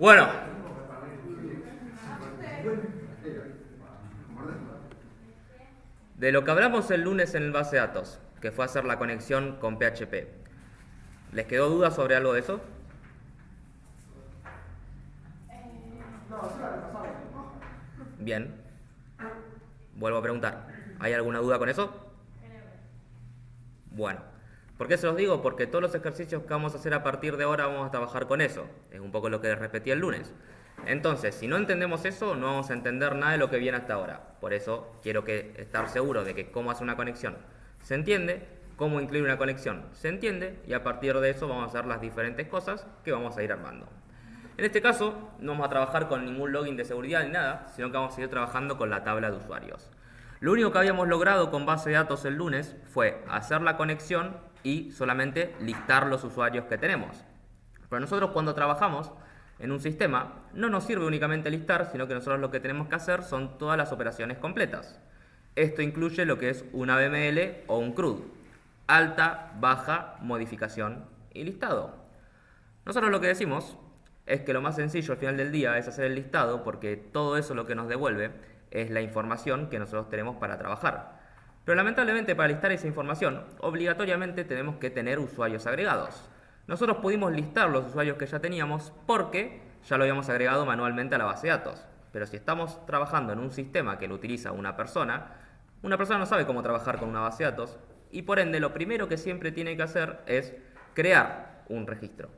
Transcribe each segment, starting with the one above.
Bueno, de lo que hablamos el lunes en el base de datos, que fue hacer la conexión con PHP, ¿les quedó duda sobre algo de eso? Bien. Vuelvo a preguntar. ¿Hay alguna duda con eso? Bueno. ¿Por qué se los digo? Porque todos los ejercicios que vamos a hacer a partir de ahora vamos a trabajar con eso. Es un poco lo que les repetí el lunes. Entonces, si no entendemos eso, no vamos a entender nada de lo que viene hasta ahora. Por eso quiero estar seguro de que cómo hace una conexión se entiende, cómo incluir una conexión se entiende, y a partir de eso vamos a hacer las diferentes cosas que vamos a ir armando. En este caso, no vamos a trabajar con ningún login de seguridad ni nada, sino que vamos a seguir trabajando con la tabla de usuarios. Lo único que habíamos logrado con base de datos el lunes fue hacer la conexión y solamente listar los usuarios que tenemos. Pero nosotros cuando trabajamos en un sistema, no nos sirve únicamente listar, sino que nosotros lo que tenemos que hacer son todas las operaciones completas. Esto incluye lo que es un ABML o un CRUD. Alta, baja, modificación y listado. Nosotros lo que decimos es que lo más sencillo al final del día es hacer el listado, porque todo eso lo que nos devuelve es la información que nosotros tenemos para trabajar. Pero lamentablemente para listar esa información, obligatoriamente tenemos que tener usuarios agregados. Nosotros pudimos listar los usuarios que ya teníamos porque ya lo habíamos agregado manualmente a la base de datos. Pero si estamos trabajando en un sistema que lo utiliza una persona no sabe cómo trabajar con una base de datos, y por ende lo primero que siempre tiene que hacer es crear un registro.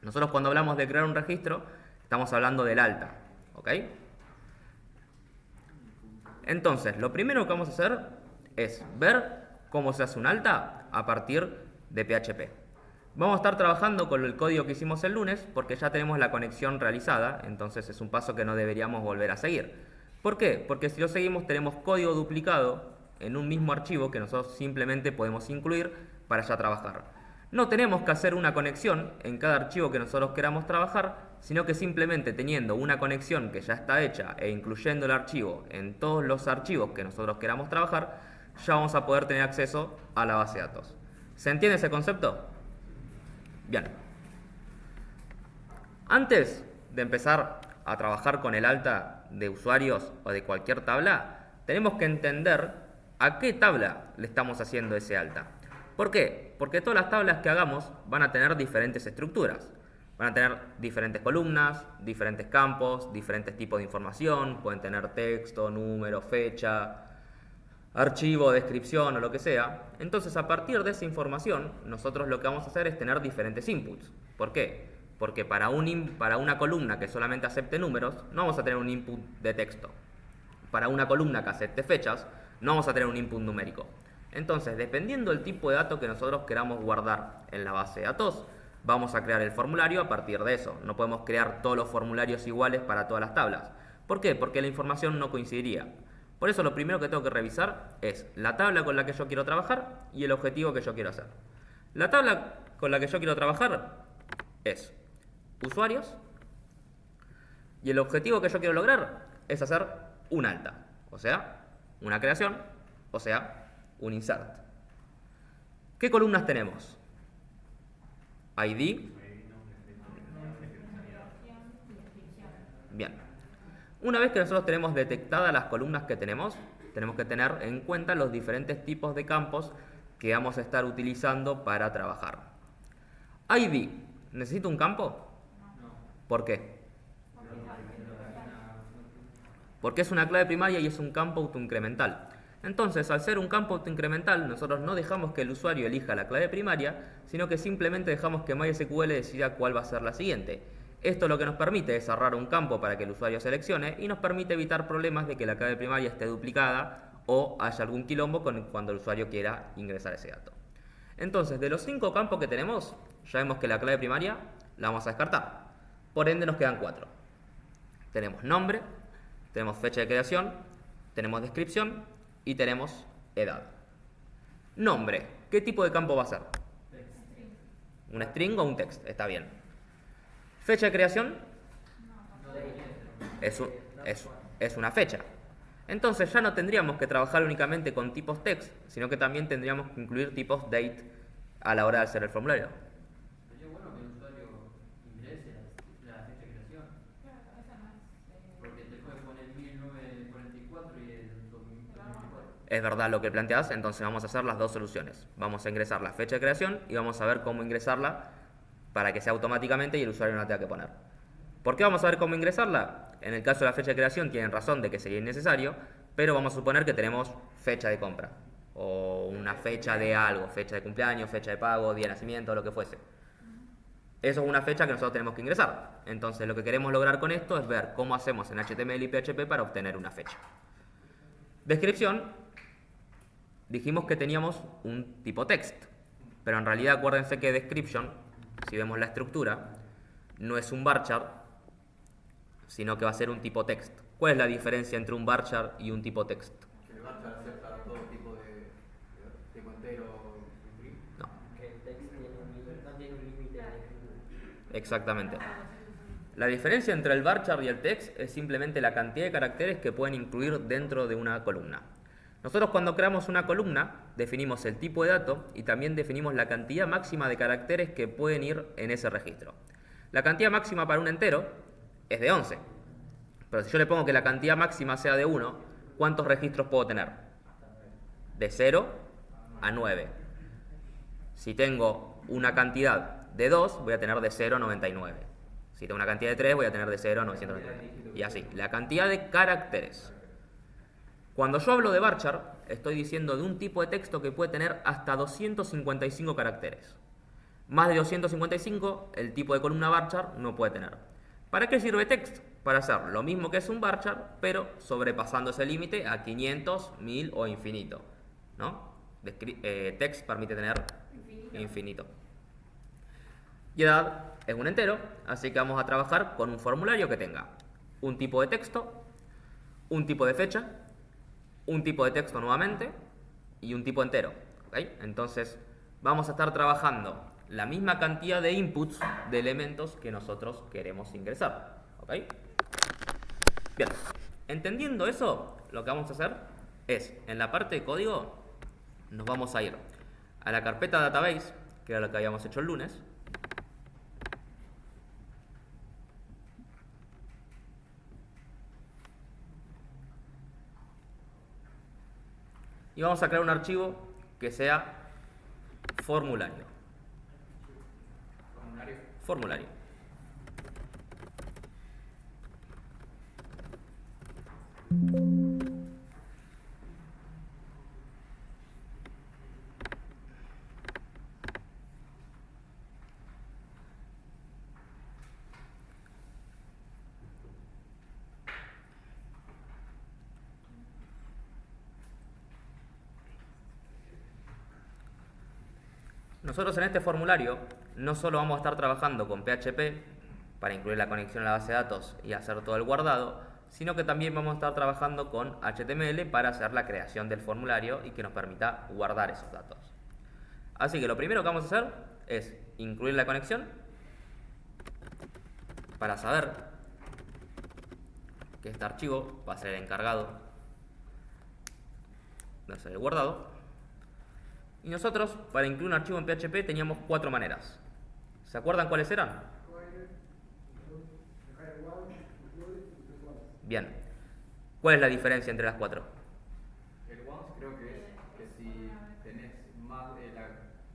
Nosotros cuando hablamos de crear un registro, estamos hablando del alta, ¿ok? Entonces, lo primero que vamos a hacer es ver cómo se hace un alta a partir de PHP. Vamos a estar trabajando con el código que hicimos el lunes porque ya tenemos la conexión realizada, entonces es un paso que no deberíamos volver a seguir. ¿Por qué? Porque si lo seguimos tenemos código duplicado en un mismo archivo que nosotros simplemente podemos incluir para ya trabajar. No tenemos que hacer una conexión en cada archivo que nosotros queramos trabajar, sino que simplemente teniendo una conexión que ya está hecha e incluyendo el archivo en todos los archivos que nosotros queramos trabajar, ya vamos a poder tener acceso a la base de datos. ¿Se entiende ese concepto? Bien. Antes de empezar a trabajar con el alta de usuarios o de cualquier tabla, tenemos que entender a qué tabla le estamos haciendo ese alta. ¿Por qué? Porque todas las tablas que hagamos van a tener diferentes estructuras. Van a tener diferentes columnas, diferentes campos, diferentes tipos de información. Pueden tener texto, número, fecha, archivo, descripción o lo que sea. Entonces, a partir de esa información, nosotros lo que vamos a hacer es tener diferentes inputs. ¿Por qué? Porque para una columna que solamente acepte números, no vamos a tener un input de texto. Para una columna que acepte fechas, no vamos a tener un input numérico. Entonces, dependiendo del tipo de dato que nosotros queramos guardar en la base de datos, vamos a crear el formulario a partir de eso. No podemos crear todos los formularios iguales para todas las tablas. ¿Por qué? Porque la información no coincidiría. Por eso lo primero que tengo que revisar es la tabla con la que yo quiero trabajar y el objetivo que yo quiero hacer. La tabla con la que yo quiero trabajar es usuarios, y el objetivo que yo quiero lograr es hacer un alta, o sea, una creación, o sea, un insert. ¿Qué columnas tenemos? ID. Bien. Una vez que nosotros tenemos detectadas las columnas que tenemos que tener en cuenta los diferentes tipos de campos que vamos a estar utilizando para trabajar. ID. ¿Necesito un campo? ¿Por qué? Porque es una clave primaria y es un campo autoincremental. Entonces, al ser un campo autoincremental, nosotros no dejamos que el usuario elija la clave primaria, sino que simplemente dejamos que MySQL decida cuál va a ser la siguiente. Esto lo que nos permite es cerrar un campo para que el usuario seleccione y nos permite evitar problemas de que la clave primaria esté duplicada o haya algún quilombo cuando el usuario quiera ingresar ese dato. Entonces, de los 5 campos que tenemos, ya vemos que la clave primaria la vamos a descartar. Por ende, nos quedan 4. Tenemos nombre, tenemos fecha de creación, tenemos descripción y tenemos edad. Nombre, ¿qué tipo de campo va a ser? ¿Un string o un text? Está bien. Fecha de creación es una fecha. Entonces ya no tendríamos que trabajar únicamente con tipos text, sino que también tendríamos que incluir tipos date a la hora de hacer el formulario. Sería bueno que el usuario ingrese la fecha de creación. es verdad lo que planteas, entonces vamos a hacer las dos soluciones. Vamos a ingresar la fecha de creación y vamos a ver cómo ingresarla para que sea automáticamente y el usuario no la tenga que poner. ¿Por qué vamos a ver cómo ingresarla? En el caso de la fecha de creación tienen razón de que sería innecesario, pero vamos a suponer que tenemos fecha de compra o una fecha de algo, fecha de cumpleaños, fecha de pago, día de nacimiento, lo que fuese. Eso es una fecha que nosotros tenemos que ingresar. Entonces lo que queremos lograr con esto es ver cómo hacemos en HTML y PHP para obtener una fecha. Descripción, dijimos que teníamos un tipo text, pero en realidad acuérdense que description, si vemos la estructura, no es un varchar, sino que va a ser un tipo text. ¿Cuál es la diferencia entre un varchar y un tipo text? El varchar acepta todo tipo de tipo entero. No. Que el text no tiene un límite de... Exactamente. La diferencia entre el varchar y el text es simplemente la cantidad de caracteres que pueden incluir dentro de una columna. Nosotros cuando creamos una columna definimos el tipo de dato y también definimos la cantidad máxima de caracteres que pueden ir en ese registro. La cantidad máxima para un entero es de 11. Pero si yo le pongo que la cantidad máxima sea de 1, ¿cuántos registros puedo tener? De 0 a 9. Si tengo una cantidad de 2, voy a tener de 0 a 99. Si tengo una cantidad de 3, voy a tener de 0 a 999. Y así, la cantidad de caracteres. Cuando yo hablo de varchar, estoy diciendo de un tipo de texto que puede tener hasta 255 caracteres. Más de 255, el tipo de columna varchar no puede tener. ¿Para qué sirve text? Para hacer lo mismo que es un varchar, pero sobrepasando ese límite a 500, 1000 o infinito, ¿no? Text permite tener infinito. Y edad es un entero, así que vamos a trabajar con un formulario que tenga un tipo de texto, un tipo de fecha, un tipo de texto nuevamente y un tipo entero. ¿Okay? Entonces vamos a estar trabajando la misma cantidad de inputs de elementos que nosotros queremos ingresar. ¿Okay? Bien, entendiendo eso, lo que vamos a hacer es, en la parte de código, nos vamos a ir a la carpeta database, que era lo que habíamos hecho el lunes. Y vamos a crear un archivo que sea formulario. Formulario. Nosotros en este formulario no solo vamos a estar trabajando con PHP para incluir la conexión a la base de datos y hacer todo el guardado, sino que también vamos a estar trabajando con HTML para hacer la creación del formulario y que nos permita guardar esos datos. Así que lo primero que vamos a hacer es incluir la conexión para saber que este archivo va a ser el encargado de hacer el guardado. Y nosotros, para incluir un archivo en PHP, teníamos 4 maneras. ¿Se acuerdan cuáles eran? Bien. ¿Cuál es la diferencia entre las 4? El once creo que es que si tenés más la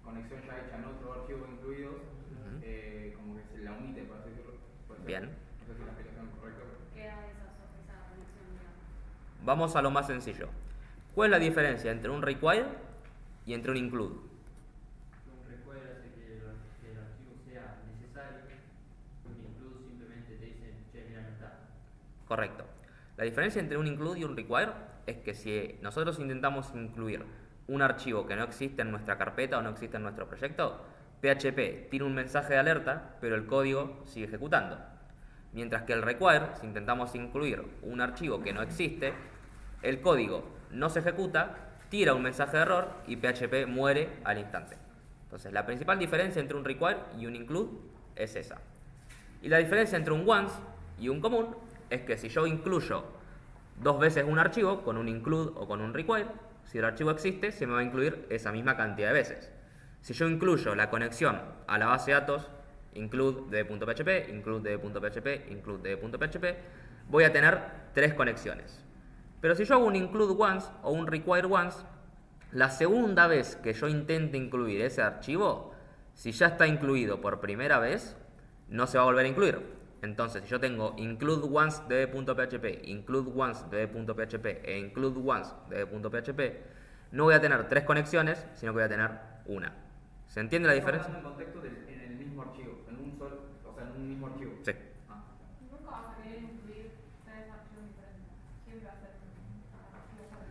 conexión ya hecha en otro archivo incluido, como que se la omite, por así decirlo. Bien. No sé si la explicación es correcta. Queda esa conexión, digamos. Vamos a lo más sencillo. ¿Cuál es la diferencia entre un require y entre un include? Un require hace que el archivo sea necesario, un include simplemente te dice, che, mira, no está. Correcto. La diferencia entre un include y un require es que si nosotros intentamos incluir un archivo que no existe en nuestra carpeta o no existe en nuestro proyecto, PHP tiene un mensaje de alerta, pero el código sigue ejecutando. Mientras que el require, si intentamos incluir un archivo que no existe, el código no se ejecuta, tira un mensaje de error y PHP muere al instante. Entonces, la principal diferencia entre un require y un include es esa. Y la diferencia entre un once y un común es que si yo incluyo 2 veces un archivo con un include o con un require, si el archivo existe, se me va a incluir esa misma cantidad de veces. Si yo incluyo la conexión a la base de datos, include de.php, include de.php, include de.php, voy a tener 3 conexiones. Pero si yo hago un include once o un require once, la segunda vez que yo intente incluir ese archivo, si ya está incluido por primera vez, no se va a volver a incluir. Entonces, si yo tengo include once db.php, include once db.php e include once db.php, no voy a tener 3 conexiones, sino que voy a tener una. ¿Se entiende la diferencia? Estamos hablando en contexto en el mismo archivo, en un solo, o sea, en un mismo archivo. Sí. Ah. Nunca vas a querer incluir 3 archivos diferentes. Siempre va a ser un archivo solo.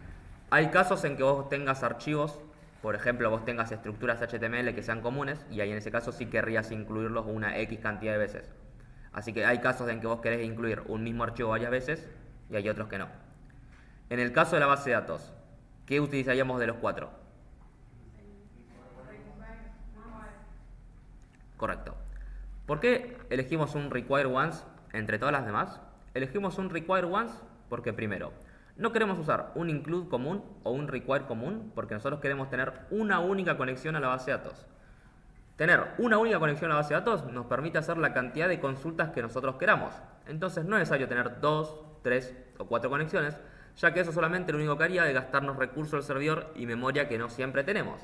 Hay casos en que vos tengas archivos, por ejemplo, vos tengas estructuras HTML que sean comunes, y ahí en ese caso sí querrías incluirlos una X cantidad de veces. Así que hay casos en que vos querés incluir un mismo archivo varias veces, y hay otros que no. En el caso de la base de datos, ¿qué utilizaríamos de los 4? Correcto. ¿Por qué elegimos un require once entre todas las demás? Elegimos un require once porque primero, no queremos usar un include común o un require común porque nosotros queremos tener una única conexión a la base de datos. Tener una única conexión a la base de datos nos permite hacer la cantidad de consultas que nosotros queramos. Entonces no es necesario tener 2, 3 o 4 conexiones, ya que eso solamente lo único que haría es gastarnos recursos del servidor y memoria que no siempre tenemos.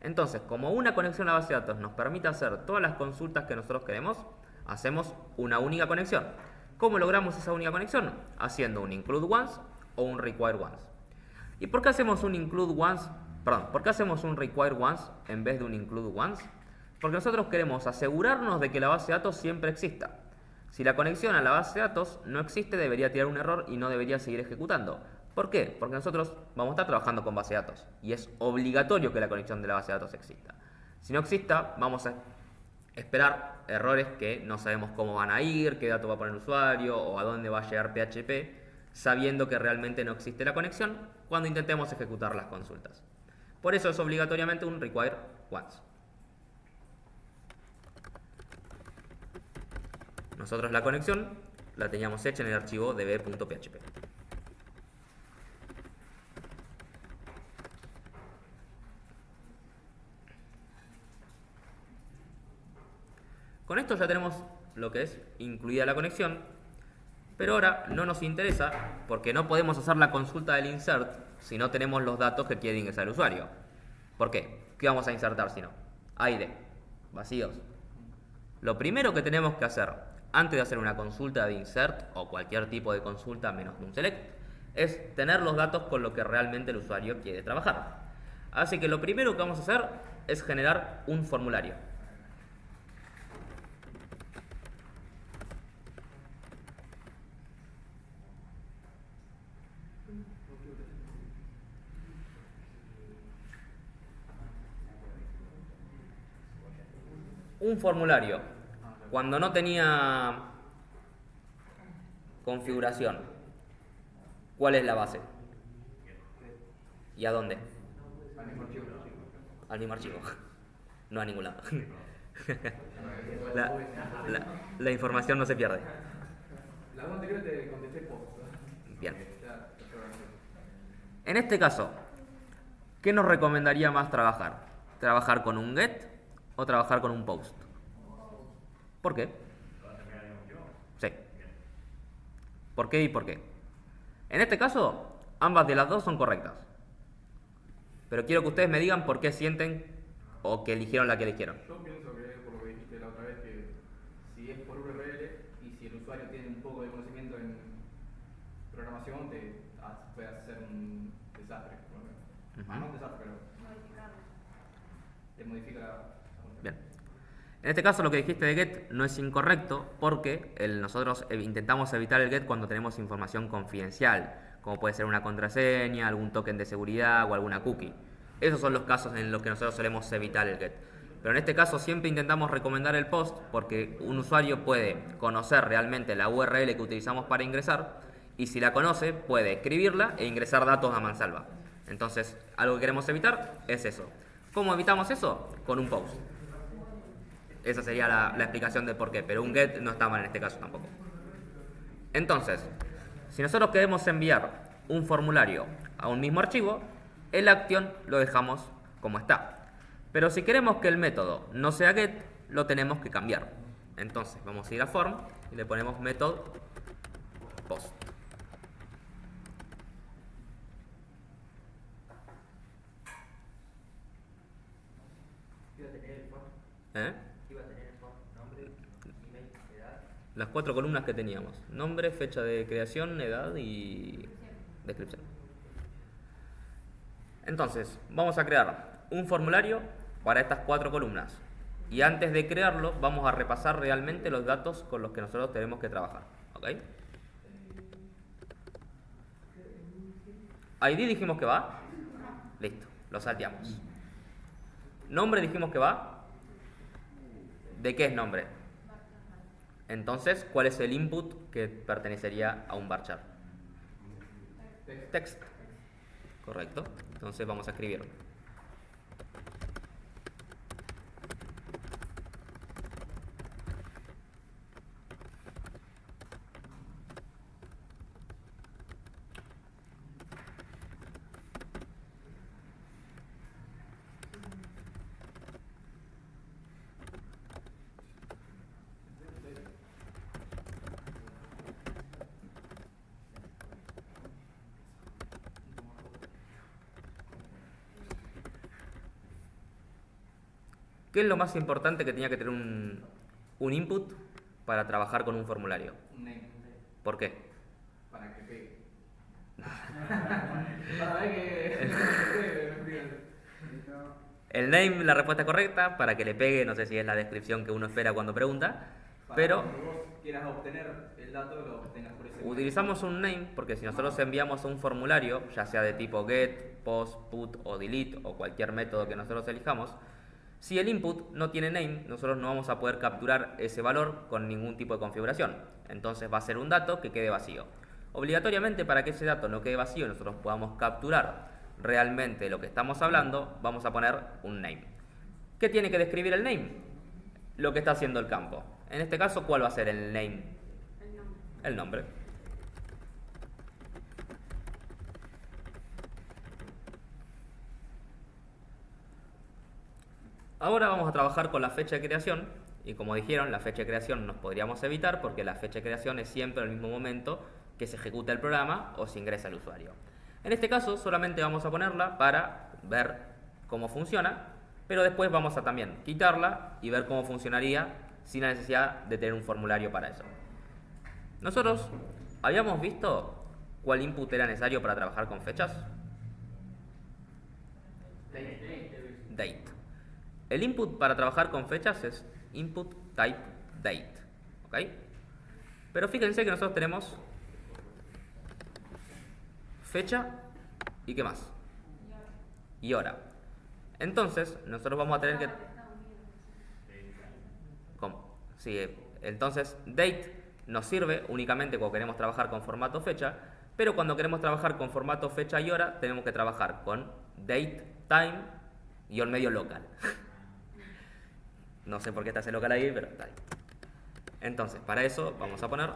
Entonces, como una conexión a la base de datos nos permite hacer todas las consultas que nosotros queremos, hacemos una única conexión. ¿Cómo logramos esa única conexión? Haciendo un include once o un require once. ¿Y por qué hacemos un include once? Perdón, ¿por qué hacemos un require once en vez de un include once? Porque nosotros queremos asegurarnos de que la base de datos siempre exista. Si la conexión a la base de datos no existe, debería tirar un error y no debería seguir ejecutando. ¿Por qué? Porque nosotros vamos a estar trabajando con base de datos y es obligatorio que la conexión de la base de datos exista. Si no exista, vamos a esperar errores que no sabemos cómo van a ir, qué dato va a poner el usuario o a dónde va a llegar PHP, sabiendo que realmente no existe la conexión cuando intentemos ejecutar las consultas. Por eso es obligatoriamente un require once. Nosotros la conexión la teníamos hecha en el archivo db.php. Con esto ya tenemos lo que es incluida la conexión, pero ahora no nos interesa porque no podemos hacer la consulta del insert si no tenemos los datos que quiere ingresar el usuario. ¿Por qué? ¿Qué vamos a insertar si no? A y D, vacíos. Lo primero que tenemos que hacer antes de hacer una consulta de insert o cualquier tipo de consulta menos de un select es tener los datos con lo que realmente el usuario quiere trabajar. Así que lo primero que vamos a hacer es generar un formulario. Un formulario, cuando no tenía configuración, ¿cuál es la base? ¿Y a dónde? Al mismo archivo. Al mismo archivo, no a ningún lado. La información no se pierde. La vez anterior te contesté post. Bien. Ya, En este caso, ¿qué nos recomendaría más trabajar? ¿Trabajar con un get o trabajar con un post? ¿Por qué? Sí. ¿Por qué y por qué? En este caso, ambas de las dos son correctas. Pero quiero que ustedes me digan por qué sienten o que eligieron la que eligieron. Yo pienso que, por lo que dijiste la otra vez, que si es por URL y si el usuario tiene un poco de conocimiento en programación, te puede hacer un desastre. No un desastre, pero Modificarlo. te modifica la Bien. En este caso lo que dijiste de get no es incorrecto porque nosotros intentamos evitar el get cuando tenemos información confidencial, como puede ser una contraseña, algún token de seguridad o alguna cookie. Esos son los casos en los que nosotros solemos evitar el get. Pero en este caso siempre intentamos recomendar el post porque un usuario puede conocer realmente la URL que utilizamos para ingresar y si la conoce puede escribirla e ingresar datos a mansalva. Entonces, algo que queremos evitar es eso. ¿Cómo evitamos eso? Con un post. Esa sería la explicación de por qué, pero un get no está mal en este caso tampoco. Entonces, si nosotros queremos enviar un formulario a un mismo archivo, el action lo dejamos como está. Pero si queremos que el método no sea get, lo tenemos que cambiar. Entonces, vamos a ir a form y le ponemos method post. iba a tener el form, ¿Eh? iba a tener el form, nombre, email, edad. Las 4 columnas que teníamos. Nombre, fecha de creación, edad y descripción. Entonces, vamos a crear un formulario para estas 4 columnas. Y antes de crearlo, vamos a repasar realmente los datos con los que nosotros tenemos que trabajar. ¿Ok? ID dijimos que va. Listo, lo salteamos. Nombre dijimos que va. ¿De qué es nombre? Entonces, ¿cuál es el input que pertenecería a un varchar? Text. Correcto. Entonces vamos a escribir. ¿Qué es lo más importante que tenía que tener un input para trabajar con un formulario? Un name. ¿Por qué? Para que pegue. Para ver que. El name, la respuesta es correcta, para que le pegue, no sé si es la descripción que uno espera cuando pregunta, pero Cuando vos quieras obtener el dato, lo obtengas por ese utilizamos un name porque si nosotros enviamos un formulario, ya sea de tipo get, post, put o delete o cualquier método que nosotros elijamos, si el input no tiene name, nosotros no vamos a poder capturar ese valor con ningún tipo de configuración. Entonces va a ser un dato que quede vacío. Obligatoriamente, para que ese dato no quede vacío y nosotros podamos capturar realmente lo que estamos hablando, vamos a poner un name. ¿Qué tiene que describir el name? Lo que está haciendo el campo. En este caso, ¿cuál va a ser el name? El nombre. Ahora vamos a trabajar con la fecha de creación y como dijeron, la fecha de creación nos podríamos evitar porque la fecha de creación es siempre el mismo momento que se ejecuta el programa o se ingresa el usuario. En este caso solamente vamos a ponerla para ver cómo funciona, pero después vamos a también quitarla y ver cómo funcionaría sin la necesidad de tener un formulario para eso. Nosotros habíamos visto cuál input era necesario para trabajar con fechas. Date. El input para trabajar con fechas es input type date. ¿Ok? Pero fíjense que nosotros tenemos fecha y ¿qué más? Y hora. Entonces, nosotros vamos a tener que... ¿Cómo? Sí, entonces, date nos sirve únicamente cuando queremos trabajar con formato fecha, pero cuando queremos trabajar con formato fecha y hora, tenemos que trabajar con date, time y el medio local. No sé por qué está ese local ahí, pero está ahí. Entonces, para eso vamos a poner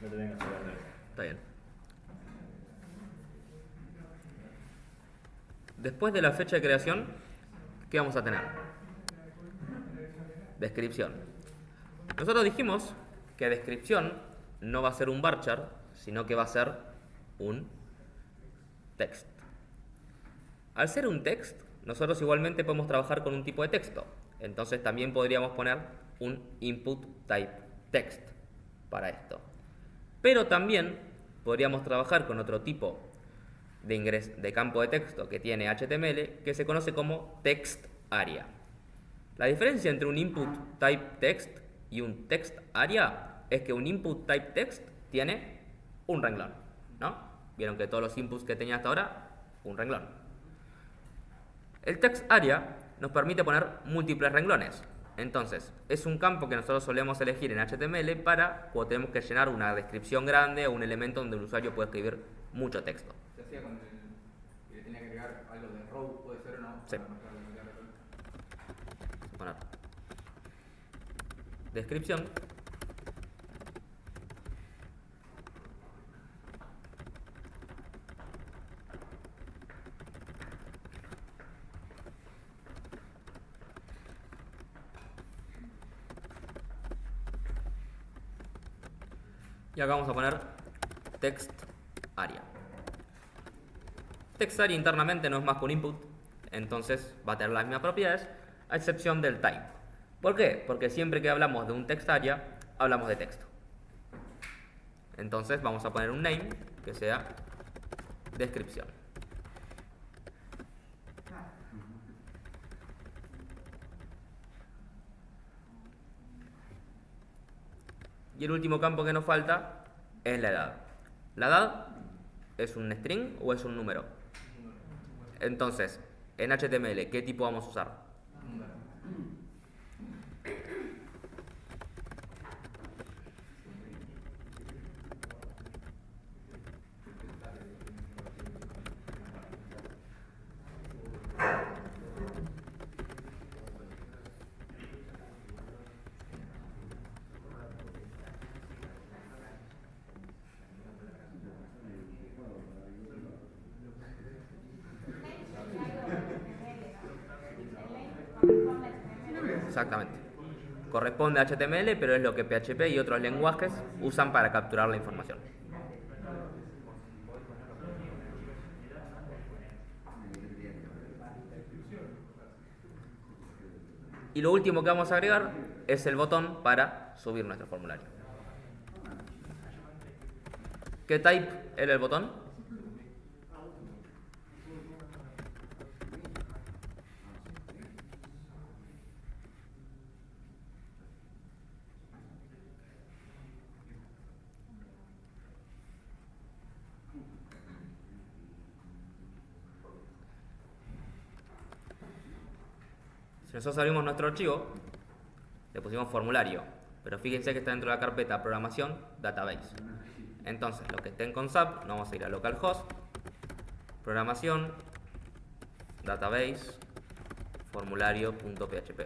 No te vengas a ver. Está bien. Después de la fecha de creación, ¿qué vamos a tener? Descripción. Nosotros dijimos que descripción no va a ser un varchar, sino que va a ser un text. Al ser un text, nosotros igualmente podemos trabajar con un tipo de texto. Entonces también podríamos poner un input type text para esto. Pero también podríamos trabajar con otro tipo de campo de texto que tiene HTML que se conoce como text area. La diferencia entre un input type text y un text area es que un input type text tiene un renglón, ¿no? Vieron que todos los inputs que tenía hasta ahora, un renglón. El text area nos permite poner múltiples renglones. Entonces, es un campo que nosotros solemos elegir en HTML para cuando tenemos que llenar una descripción grande o un elemento donde el usuario puede escribir mucho texto. Se hacía con el que le tenía que agregar algo de row, puede ser o no. Sí. Para marcar la cantidad de row. Poner. descripción. Y acá vamos a poner text area. Text area internamente no es más que un input, entonces va a tener las mismas propiedades, a excepción del type. ¿Por qué? Porque siempre que hablamos de un text area, hablamos de texto. Entonces vamos a poner un name que sea descripción. Y el último campo que nos falta es la edad. ¿La edad es un string o es un número? Entonces, en HTML, ¿qué tipo vamos a usar? Exactamente. Corresponde a HTML, pero es lo que PHP y otros lenguajes usan para capturar la información. Y lo último que vamos a agregar es el botón para subir nuestro formulario. ¿Qué type era el botón? Si nosotros abrimos nuestro archivo, le pusimos formulario, pero fíjense que está dentro de la carpeta programación, database. Entonces, los que estén con SAP, nos vamos a ir a localhost, programación, database, formulario.php.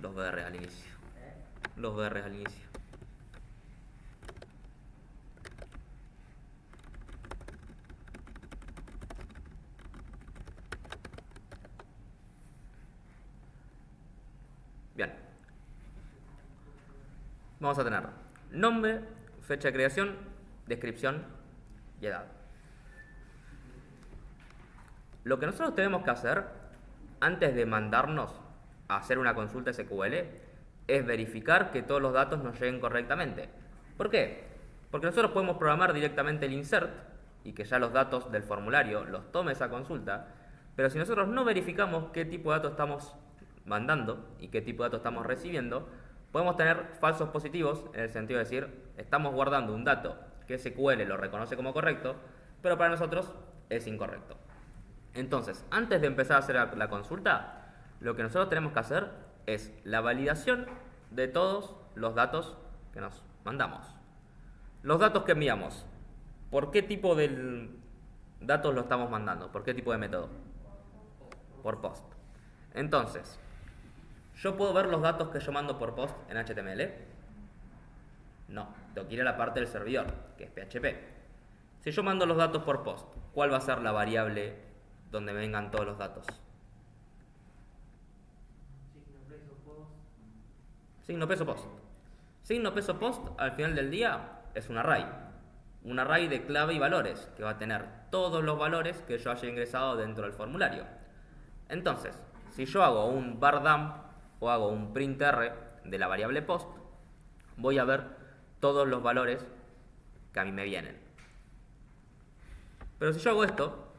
Los BR al inicio. Los BR al inicio. Bien. Vamos a tener nombre, fecha de creación, descripción y edad. Lo que nosotros tenemos que hacer antes de mandarnos a hacer una consulta SQL es verificar que todos los datos nos lleguen correctamente. ¿Por qué? Porque nosotros podemos programar directamente el insert y que ya los datos del formulario los tome esa consulta, pero si nosotros no verificamos qué tipo de datos estamos mandando y qué tipo de datos estamos recibiendo, podemos tener falsos positivos en el sentido de decir, estamos guardando un dato que SQL lo reconoce como correcto, pero para nosotros es incorrecto. Entonces, antes de empezar a hacer la consulta, lo que nosotros tenemos que hacer es la validación de todos los datos que nos mandamos. Los datos que enviamos, ¿por qué tipo de datos lo estamos mandando? ¿Por qué tipo de método? Por post. Entonces, ¿yo puedo ver los datos que yo mando por post en HTML? No, tengo que ir a la parte del servidor, que es PHP. Si yo mando los datos por post, ¿cuál va a ser la variable donde me vengan todos los datos? Signo peso post. Signo peso post al final del día es un array. Un array de clave y valores que va a tener todos los valores que yo haya ingresado dentro del formulario. Entonces, si yo hago un var dump o hago un printr de la variable post, voy a ver todos los valores que a mí me vienen. Pero si yo hago esto,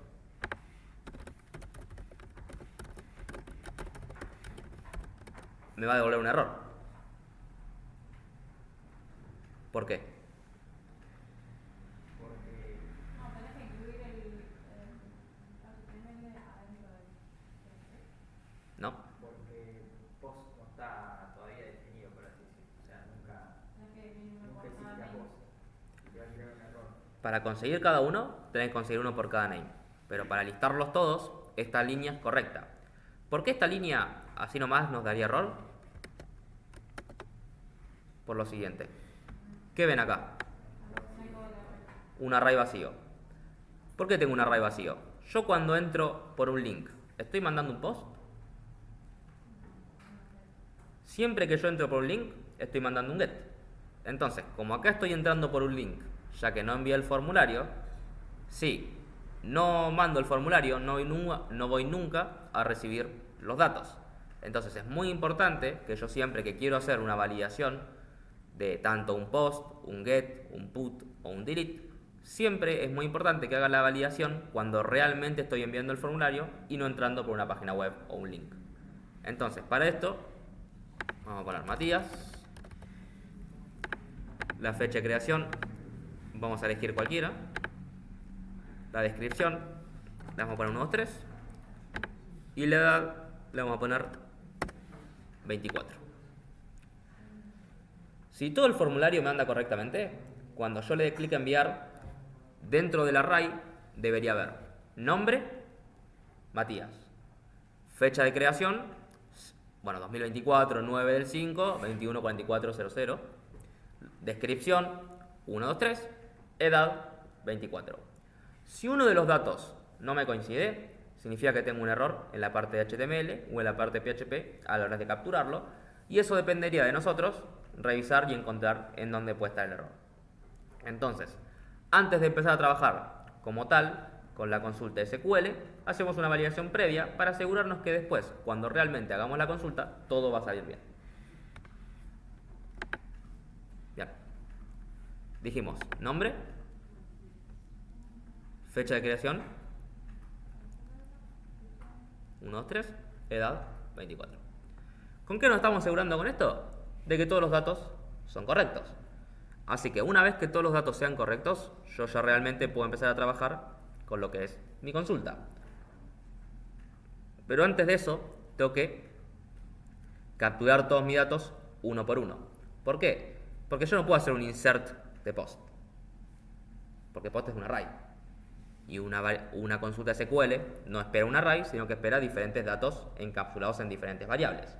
me va a devolver un error. ¿Por qué? No, tenés que incluir el HTML adentro del ¿No? Porque post no está todavía definido, por así decirlo. O sea, tenés que definirlo nunca por existe cada la name. post. Y te va a crear un error. Para conseguir cada uno, tenés que conseguir uno por cada name. Pero para listarlos todos, esta línea es correcta. ¿Por qué esta línea así nomás nos daría error? Por lo siguiente. ¿Qué ven acá? Un array vacío. ¿Por qué tengo un array vacío? Yo cuando entro por un link, ¿estoy mandando un post? Siempre que yo entro por un link, estoy mandando un get. Entonces, como acá estoy entrando por un link, ya que no envié el formulario, si no mando el formulario, no voy nunca a recibir los datos. Entonces es muy importante que yo siempre que quiero hacer una validación de tanto un post, un get, un put o un delete, siempre es muy importante que haga la validación cuando realmente estoy enviando el formulario y no entrando por una página web o un link. Entonces, para esto, vamos a poner Matías. La fecha de creación, vamos a elegir cualquiera. La descripción, le vamos a poner 1, 2, 3. Y la edad, le vamos a poner 24. Si todo el formulario me anda correctamente, cuando yo le dé clic a enviar, dentro del array debería haber nombre, Matías. Fecha de creación, bueno, 2024, 9 del 5, 21, 44, 00. Descripción, 1, 2, 3. Edad, 24. Si uno de los datos no me coincide, significa que tengo un error en la parte de HTML o en la parte de PHP a la hora de capturarlo, y eso dependería de nosotros revisar y encontrar en dónde puede estar el error. Entonces, antes de empezar a trabajar como tal con la consulta SQL, hacemos una validación previa para asegurarnos que después, cuando realmente hagamos la consulta, todo va a salir bien. Bien. Dijimos nombre, fecha de creación, 1, 2, 3, edad, 24. ¿Con qué nos estamos asegurando con esto? De que todos los datos son correctos. Así que una vez que todos los datos sean correctos, yo ya realmente puedo empezar a trabajar con lo que es mi consulta. Pero antes de eso, tengo que capturar todos mis datos uno por uno. ¿Por qué? Porque yo no puedo hacer un insert de post. Porque post es un array. Y una consulta SQL no espera un array, sino que espera diferentes datos encapsulados en diferentes variables.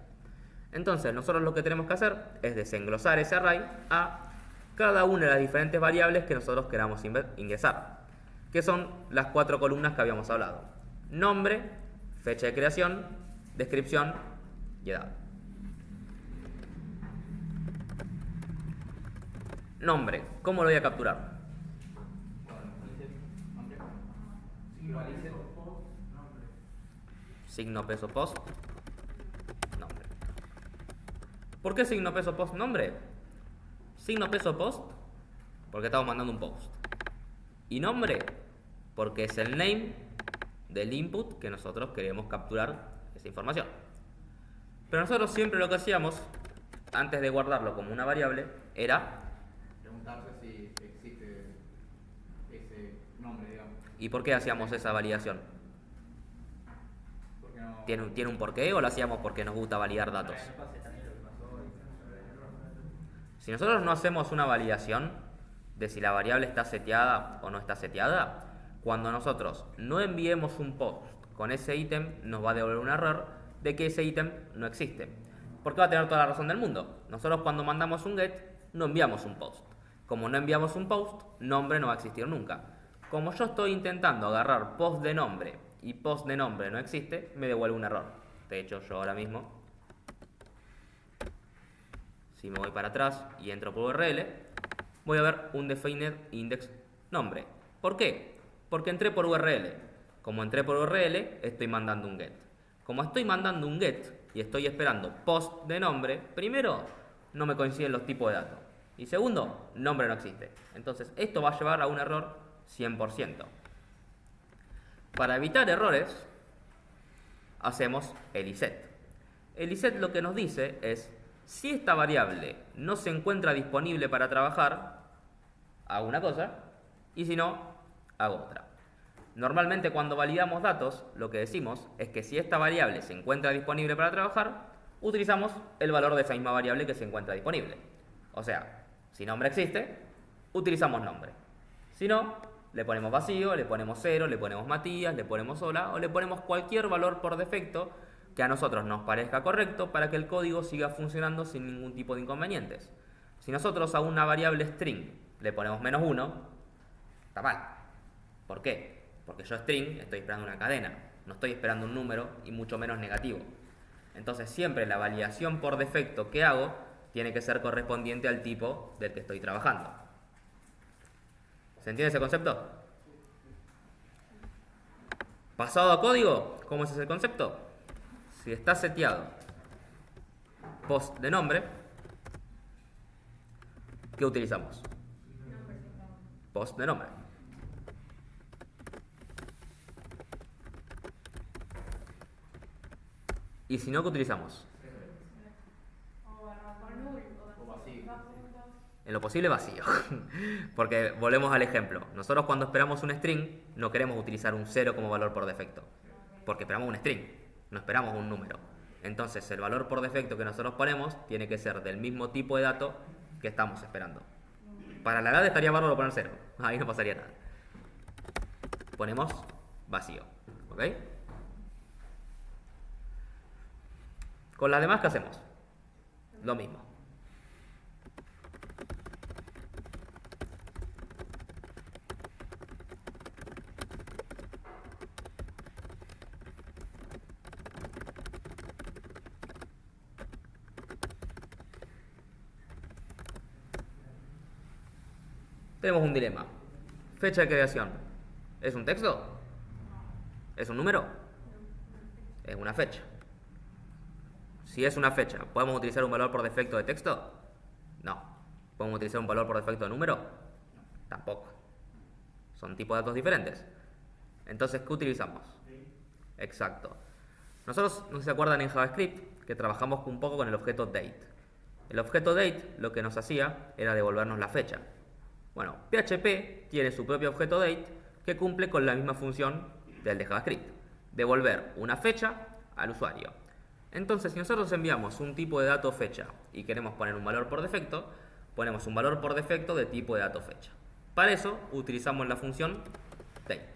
Entonces, nosotros lo que tenemos que hacer es desenglosar ese array a cada una de las diferentes variables que nosotros queramos ingresar, que son las 4 columnas que habíamos hablado: nombre, fecha de creación, descripción y edad. Nombre, ¿cómo lo voy a capturar? Signo peso post, nombre. ¿Por qué signo peso post nombre? Signo peso post porque estamos mandando un post. Y nombre porque es el name del input que nosotros queremos capturar esa información. Pero nosotros siempre lo que hacíamos antes de guardarlo como una variable era preguntarse si existe ese nombre, digamos. ¿y por qué hacíamos esa validación? Porque no... ¿Tiene un porqué o lo hacíamos porque nos gusta validar datos? Si nosotros no hacemos una validación de si la variable está seteada o no está seteada, cuando nosotros no enviemos un post con ese ítem, nos va a devolver un error de que ese ítem no existe. Porque va a tener toda la razón del mundo. Nosotros cuando mandamos un get, no enviamos un post. Como no enviamos un post, nombre no va a existir nunca. Como yo estoy intentando agarrar post de nombre y post de nombre no existe, me devuelve un error. De hecho, yo ahora mismo, si me voy para atrás y entro por URL, voy a ver un defined index nombre. ¿Por qué? Porque entré por URL. Como entré por URL, estoy mandando un get. Como estoy mandando un get y estoy esperando post de nombre, primero, no me coinciden los tipos de datos. Y segundo, nombre no existe. Entonces, esto va a llevar a un error 100%. Para evitar errores, hacemos el iset. El iset lo que nos dice es: si esta variable no se encuentra disponible para trabajar, hago una cosa, y si no, hago otra. Normalmente cuando validamos datos, lo que decimos es que si esta variable se encuentra disponible para trabajar, utilizamos el valor de esa misma variable que se encuentra disponible. O sea, si nombre existe, utilizamos nombre. Si no, le ponemos vacío, le ponemos 0, le ponemos Matías, le ponemos hola, o le ponemos cualquier valor por defecto que a nosotros nos parezca correcto para que el código siga funcionando sin ningún tipo de inconvenientes. Si nosotros a una variable string le ponemos -1, está mal. ¿Por qué? Porque yo string estoy esperando una cadena, no estoy esperando un número y mucho menos negativo. Entonces siempre la validación por defecto que hago tiene que ser correspondiente al tipo del que estoy trabajando. ¿Se entiende ese concepto? Pasado a código, ¿cómo es ese concepto? Si está seteado post de nombre, ¿qué utilizamos? Post de nombre. Y si no, ¿qué utilizamos? O barra con null, O vacío. dos puntos. En lo posible vacío. Porque volvemos al ejemplo. Nosotros cuando esperamos un string no queremos utilizar un 0 como valor por defecto. Porque esperamos un string, no esperamos un número. Entonces el valor por defecto que nosotros ponemos tiene que ser del mismo tipo de dato que estamos esperando. Para la edad estaría bárbaro poner 0. Ahí no pasaría nada. Ponemos vacío. ¿Ok? Con las demás, ¿qué hacemos? Lo mismo. Tenemos un dilema. Fecha de creación. ¿Es un texto? ¿Es un número? Es una fecha. Si es una fecha, ¿podemos utilizar un valor por defecto de texto? No. ¿Podemos utilizar un valor por defecto de número? Tampoco. Son tipos de datos diferentes. Entonces, ¿qué utilizamos? Exacto. Nosotros, no sé si se acuerdan en JavaScript, que trabajamos un poco con el objeto date. El objeto date lo que nos hacía era devolvernos la fecha. Bueno, PHP tiene su propio objeto date que cumple con la misma función del de JavaScript. Devolver una fecha al usuario. Entonces, si nosotros enviamos un tipo de dato fecha y queremos poner un valor por defecto, ponemos un valor por defecto de tipo de dato fecha. Para eso utilizamos la función date.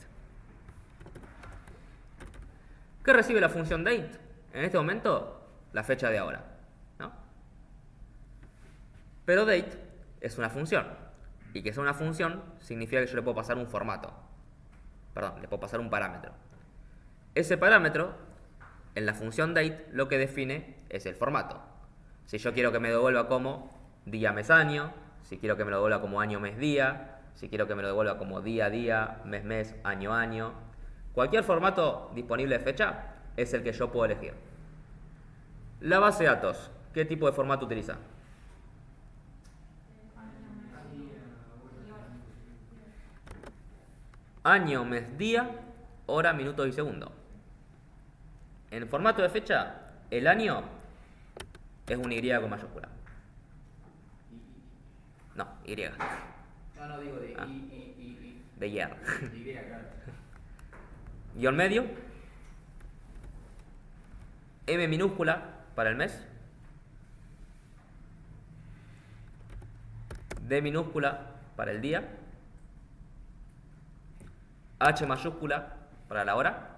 ¿Qué recibe la función date? En este momento, la fecha de ahora, ¿no? Pero date es una función. Y que sea una función significa que yo le puedo pasar un formato. Perdón, le puedo pasar un parámetro. Ese parámetro, en la función date, lo que define es el formato. Si yo quiero que me devuelva como día, mes, año, si quiero que me lo devuelva como año, mes, día, si quiero que me lo devuelva como día, día, mes, mes, año, año. Cualquier formato disponible de fecha es el que yo puedo elegir. La base de datos, ¿qué tipo de formato utiliza? Año, mes, día, hora, minutos y segundo. En formato de fecha, el año es un Y con mayúscula. No, Y. No, digo de Ah. I. De year. Y, claro. Guión medio. M minúscula para el mes. D minúscula para el día. H mayúscula para la hora.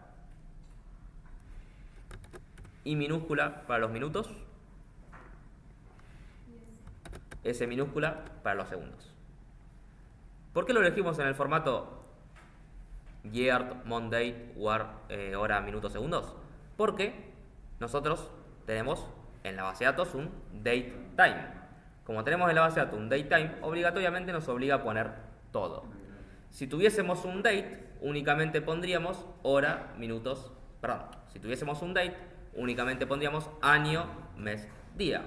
I minúscula para los minutos. S minúscula para los segundos. ¿Por qué lo elegimos en el formato year, month, date, hora, minutos, segundos? Porque nosotros tenemos en la base de datos un date time. Como tenemos en la base de datos un date time, obligatoriamente nos obliga a poner todo. Si tuviésemos un date, únicamente pondríamos hora, minutos, perdón. Si tuviésemos un date, únicamente pondríamos año, mes, día.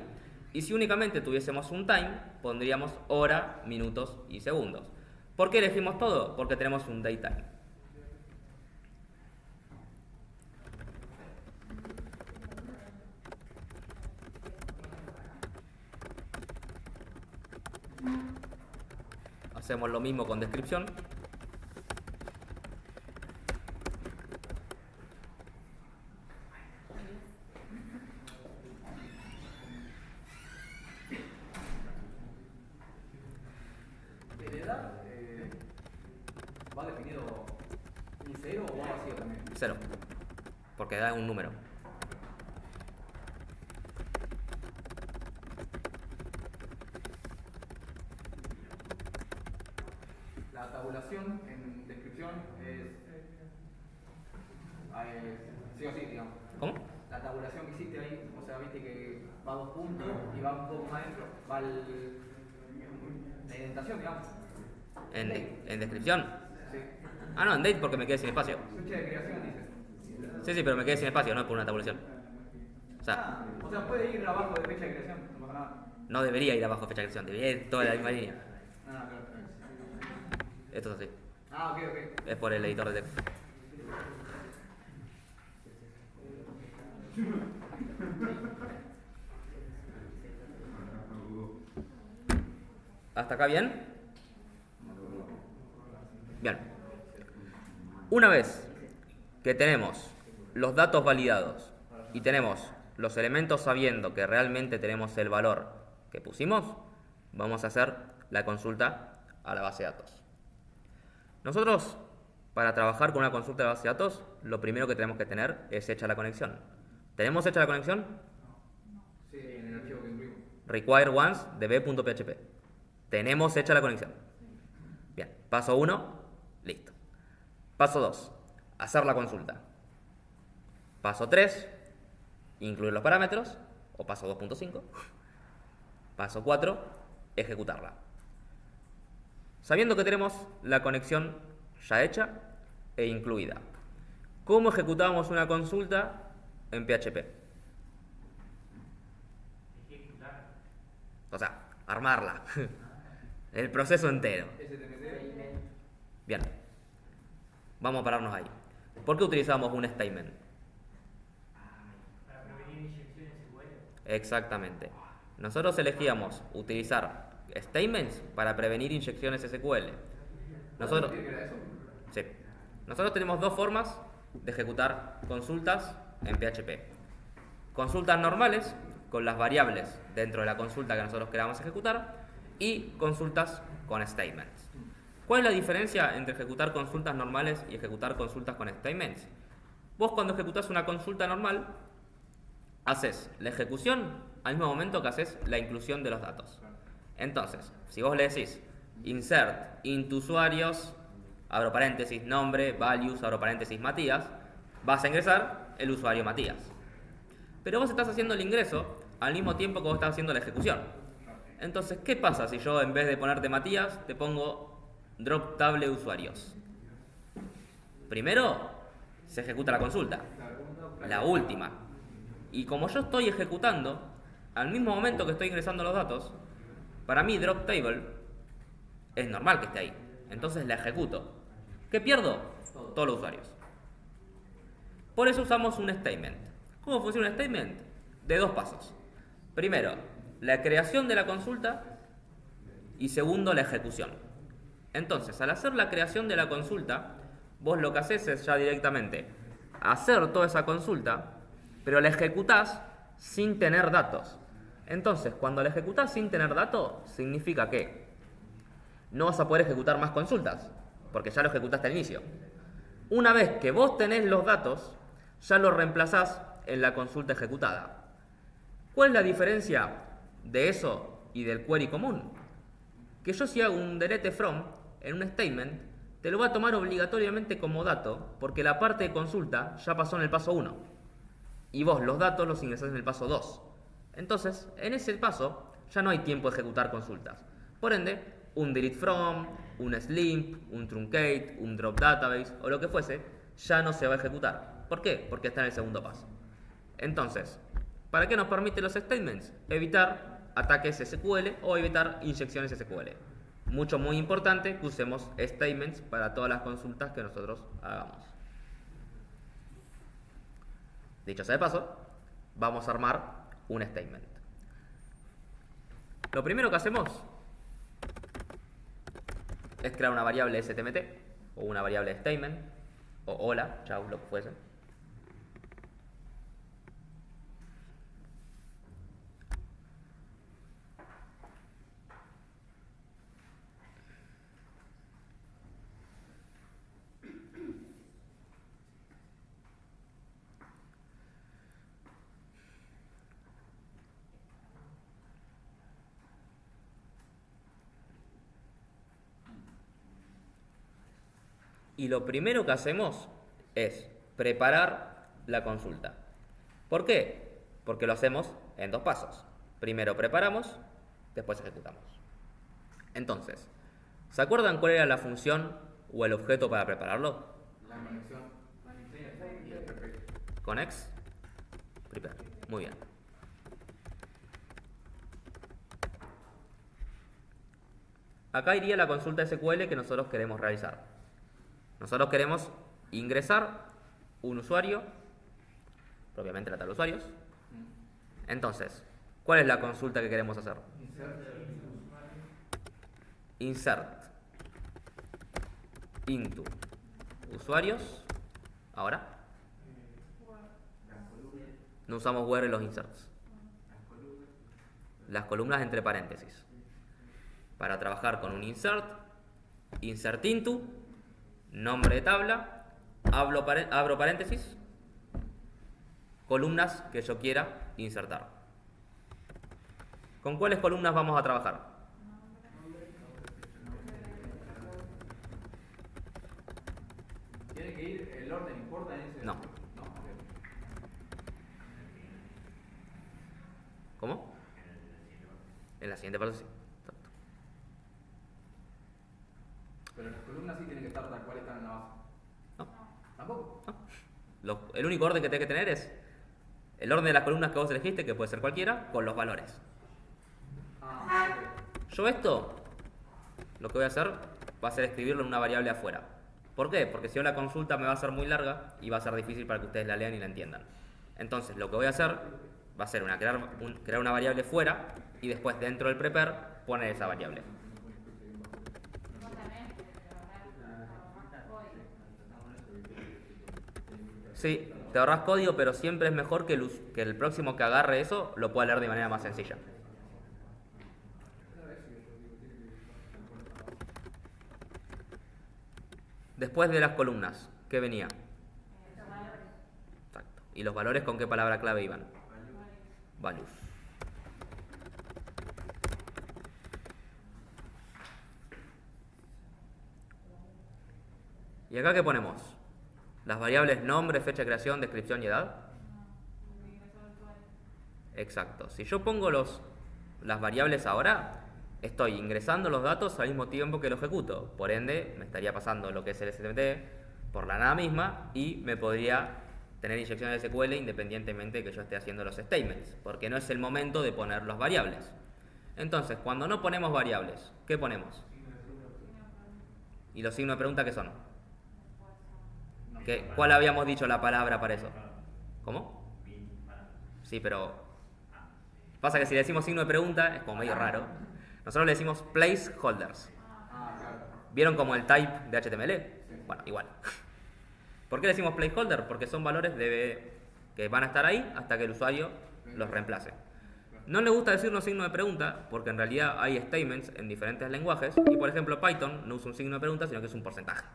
Y si únicamente tuviésemos un time, pondríamos hora, minutos y segundos. ¿Por qué elegimos todo? Porque tenemos un date time. Hacemos lo mismo con descripción. ¿De edad va definido un 0 o va vacío también? 0. Porque da un número. tabulación en descripción es sí o sí, digamos. ¿Cómo? La tabulación que hiciste ahí, o sea, viste que va a 2 puntos y va un poco más adentro, va la indentación, digamos. ¿En descripción? Sí. Ah, no, en date porque me quedé sin espacio. Fecha de creación dice. Sí, sí, pero me quedé sin espacio, no es por una tabulación. O sea, puede ir abajo de fecha de creación, no pasa nada. No debería ir abajo fecha de creación, debería ir toda la misma línea. Ah, claro. Esto es así. Ah, ok. Es por el editor de texto. ¿Hasta acá bien? Bien. Una vez que tenemos los datos validados y tenemos los elementos sabiendo que realmente tenemos el valor que pusimos, vamos a hacer la consulta a la base de datos. Nosotros, para trabajar con una consulta de base de datos, lo primero que tenemos que tener es hecha la conexión. ¿Tenemos hecha la conexión? Sí, en el archivo que incluimos. Require once db.php. Tenemos hecha la conexión. Bien, paso 1, listo. Paso 2, hacer la consulta. Paso 3, incluir los parámetros, o paso 2.5. Paso 4, ejecutarla. Sabiendo que tenemos la conexión ya hecha e incluida, ¿cómo ejecutamos una consulta en PHP? Ejecutar. O sea, armarla. El proceso entero. STMT. Bien. Vamos a pararnos ahí. ¿Por qué utilizamos un statement? Para prevenir inyecciones SQL. Exactamente. Nosotros elegíamos utilizar statements para prevenir inyecciones SQL. Nosotros, ¿Qué era eso? sí. Nosotros tenemos dos formas de ejecutar consultas en PHP. Consultas normales, con las variables dentro de la consulta que nosotros queramos ejecutar, y consultas con statements. ¿Cuál es la diferencia entre ejecutar consultas normales y ejecutar consultas con statements? Vos cuando ejecutás una consulta normal, haces la ejecución al mismo momento que haces la inclusión de los datos. Entonces, si vos le decís insert into usuarios, abro paréntesis, nombre, values, abro paréntesis, Matías, vas a ingresar el usuario Matías. Pero vos estás haciendo el ingreso al mismo tiempo que vos estás haciendo la ejecución. Entonces, ¿qué pasa si yo en vez de ponerte Matías, te pongo drop table usuarios? Primero, se ejecuta la consulta. La última. Y como yo estoy ejecutando, al mismo momento que estoy ingresando los datos, para mí drop table es normal que esté ahí. Entonces la ejecuto. ¿Qué pierdo? Todos los usuarios. Por eso usamos un statement. ¿Cómo funciona un statement? De dos pasos. Primero, la creación de la consulta y segundo, la ejecución. Entonces, al hacer la creación de la consulta, vos lo que haces es ya directamente hacer toda esa consulta, pero la ejecutás sin tener datos. Entonces, cuando la ejecutás sin tener datos, significa que no vas a poder ejecutar más consultas, porque ya lo ejecutaste al inicio. Una vez que vos tenés los datos, ya los reemplazás en la consulta ejecutada. ¿Cuál es la diferencia de eso y del query común? Que yo si hago un delete from en un statement, te lo va a tomar obligatoriamente como dato, porque la parte de consulta ya pasó en el paso 1. Y vos los datos los ingresás en el paso 2. Entonces, en ese paso ya no hay tiempo de ejecutar consultas. Por ende, un delete from, un slimp, un truncate, un drop database o lo que fuese, ya no se va a ejecutar. ¿Por qué? Porque está en el segundo paso. Entonces, ¿para qué nos permiten los statements? Evitar ataques SQL o evitar inyecciones SQL. Muy importante que usemos statements para todas las consultas que nosotros hagamos. Dicho sea de paso, vamos a armar un statement. Lo primero que hacemos es crear una variable STMT o una variable statement o hola, chau, lo que fuese. Y lo primero que hacemos es preparar la consulta. ¿Por qué? Porque lo hacemos en 2 pasos. Primero preparamos, después ejecutamos. Entonces, ¿se acuerdan cuál era la función o el objeto para prepararlo? La conexión. Y el prepare. Connex, prepare. Muy bien. Acá iría la consulta SQL que nosotros queremos realizar. Nosotros queremos ingresar un usuario, propiamente la tabla de usuarios. Entonces, ¿cuál es la consulta que queremos hacer? Insert into usuarios. Ahora, no usamos where en los inserts. Las columnas entre paréntesis. Para trabajar con un insert, insert into, nombre de tabla, abro paréntesis, columnas que yo quiera insertar. ¿Con cuáles columnas vamos a trabajar? ¿Tiene que ir el orden? ¿Importa en ese? No. No, ok. ¿Cómo? En la siguiente parte sí. Exacto. Pero las columnas sí tienen que estar tal cual están en la base. No. ¿Tampoco? El único orden que tiene que tener es el orden de las columnas que vos elegiste, que puede ser cualquiera, con los valores. Ah, ok. Yo esto, lo que voy a hacer va a ser escribirlo en una variable afuera. ¿Por qué? Porque si no la consulta me va a ser muy larga y va a ser difícil para que ustedes la lean y la entiendan. Entonces lo que voy a hacer va a ser crear una variable fuera y después dentro del prepare poner esa variable. Vos también, pero ahorrar código. Sí, te ahorras código, pero siempre es mejor que el próximo que agarre eso lo pueda leer de manera más sencilla. Después de las columnas, ¿qué venía? Los valores. Exacto. ¿Y los valores con qué palabra clave iban? Values. ¿Y acá qué ponemos? Las variables nombre, fecha de creación, descripción y edad. Exacto. Si yo pongo las variables ahora, estoy ingresando los datos al mismo tiempo que lo ejecuto. Por ende, me estaría pasando lo que es el STMT por la nada misma y me podría tener inyecciones de SQL independientemente de que yo esté haciendo los statements, porque no es el momento de poner las variables. Entonces, cuando no ponemos variables, ¿qué ponemos? ¿Y los signos de pregunta qué son? ¿Cuál habíamos dicho la palabra para eso? ¿Cómo? Sí, pero pasa que si le decimos signo de pregunta es como medio raro. Nosotros le decimos placeholders. Ah, claro. ¿Vieron como el type de HTML? Bueno, igual. ¿Por qué le decimos placeholder? Porque son valores que van a estar ahí hasta que el usuario los reemplace. No le gusta decirnos signo de pregunta porque en realidad hay statements en diferentes lenguajes y por ejemplo Python no usa un signo de pregunta sino que es un porcentaje.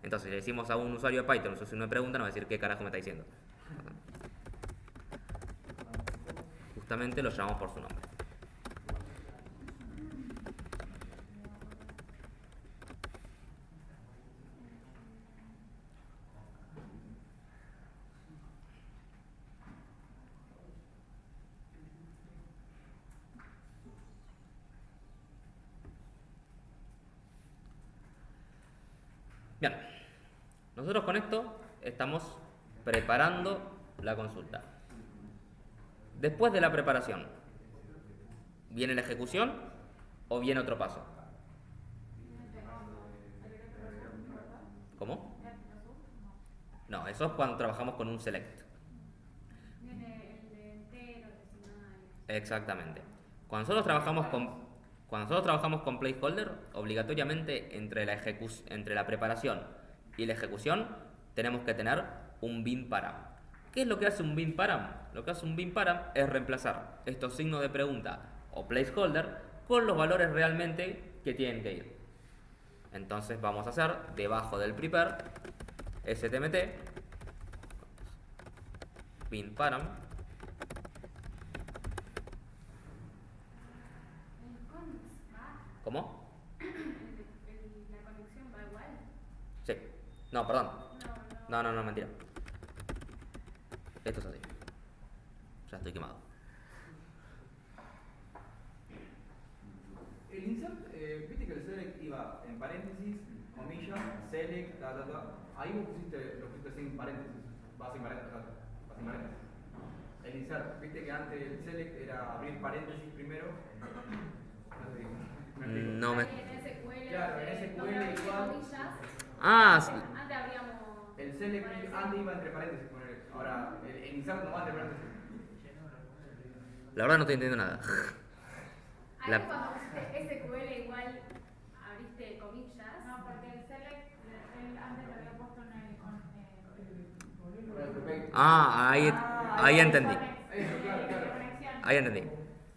Entonces si le decimos a un usuario de Python un signo de pregunta nos va a decir qué carajo me está diciendo. Justamente lo llamamos por su nombre. Bien, nosotros con esto estamos preparando la consulta. Después de la preparación, ¿viene la ejecución o viene otro paso? ¿Cómo? No, eso es cuando trabajamos con un select. Viene el de entero, decimal. Exactamente. Cuando nosotros trabajamos con placeholder, obligatoriamente entre la preparación y la ejecución tenemos que tener un bin param. ¿Qué es lo que hace un bin param? Lo que hace un bin param es reemplazar estos signos de pregunta o placeholder con los valores realmente que tienen que ir. Entonces vamos a hacer debajo del prepare stmt bin param. El cons va, ¿Cómo? la conexión va igual. Sí. No, perdón. No, mentira. Esto es así. Ya estoy quemado. El insert, viste que el select iba en paréntesis, comillas, select, Ahí vos lo pusiste sin paréntesis. Va sin paréntesis, va sin paréntesis. El insert, viste que antes el select era abrir paréntesis primero. No sé, ¿me explico? No me... Ahí en SQL, Claro, en SQL donde abrís igual. comillas, Ah, sí. antes abríamos. El select antes iba entre paréntesis. Ahora, el insert no va entre paréntesis. La verdad no estoy entendiendo nada. Ahí La- cuando pusiste SQL igual abriste comillas. No, porque el select, él antes lo había puesto en el Ah, ahí entendí. conexión. Ahí entendí.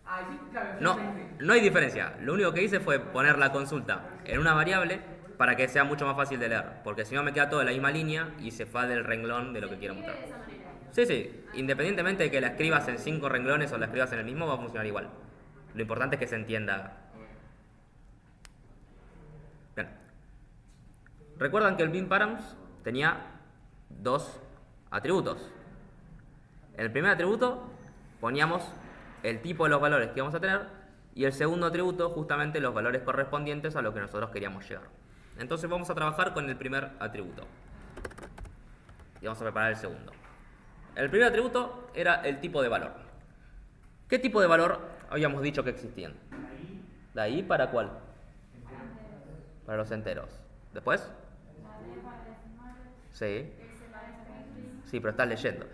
Ah, sí, claro. No, sí. no hay diferencia. Lo único que hice fue poner la consulta en una variable para que sea mucho más fácil de leer. Porque si no me queda todo en la misma línea y se va del renglón de lo que quiero escribe mostrar. de esa manera. Sí. Independientemente de que la escribas en 5 renglones o la escribas en el mismo, va a funcionar igual. Lo importante es que se entienda. Bien. Recuerdan que el bin params tenía 2 atributos. En el primer atributo poníamos el tipo de los valores que íbamos a tener y el segundo atributo justamente los valores correspondientes a lo que nosotros queríamos llegar. Entonces vamos a trabajar con el primer atributo y vamos a preparar el segundo. El primer atributo era el tipo de valor. ¿Qué tipo de valor habíamos dicho que existían? ¿De ahí para cuál? Para los enteros. ¿Después? La D para decimales, Sí. S para string. Sí, pero estás leyendo.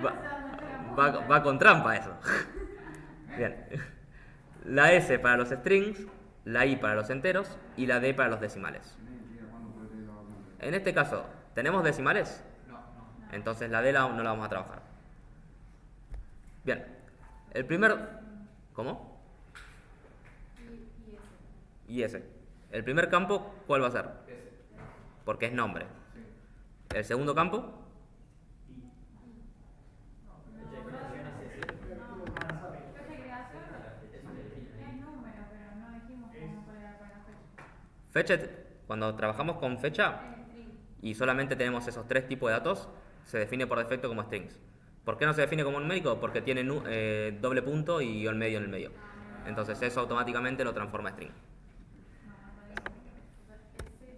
Va. Va con trampa eso. Bien. La S para los strings, la I para los enteros y la D para los decimales. En este caso, ¿tenemos decimales? No. Entonces la D no la vamos a trabajar. Bien. El primer... ¿Cómo? Y S. El primer campo, ¿cuál va a ser? Ese. Porque es nombre. Sí. El segundo campo, Fecha de creación es número, pero no dijimos cómo poner para fecha. fecha, cuando trabajamos con fecha Es string. y solamente tenemos esos 3 tipos de datos, se define por defecto como strings. ¿Por qué no se define como numérico? Porque tiene doble punto y guión medio en el medio. Entonces eso automáticamente lo transforma en string.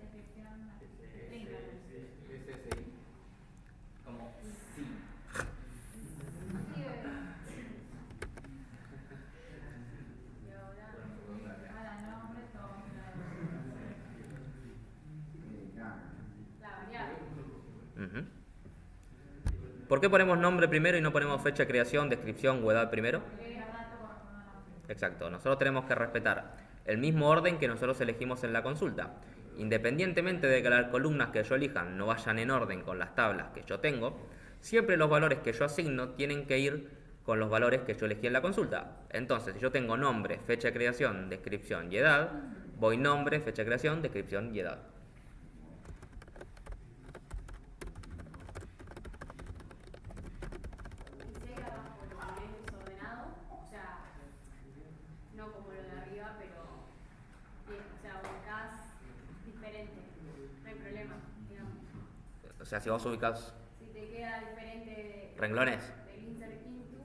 Descripción string. SSI. Como sí. Y ahora nombre, todo. La variable. Ujú. ¿Por qué ponemos nombre primero y no ponemos fecha de creación, descripción o edad primero? Porque el dato corresponde a nombre. Exacto, nosotros tenemos que respetar el mismo orden que nosotros elegimos en la consulta. Independientemente de que las columnas que yo elija no vayan en orden con las tablas que yo tengo, siempre los valores que yo asigno tienen que ir con los valores que yo elegí en la consulta. Entonces, si yo tengo nombre, fecha de creación, descripción y edad, voy nombre, fecha de creación, descripción y edad. Y si ahí abajo lo ponés desordenado, o sea, no como lo de arriba, pero bien, o sea, ubicás diferente, no hay problema, digamos. O sea, si vos ubicás Si te queda diferente renglones, del insert into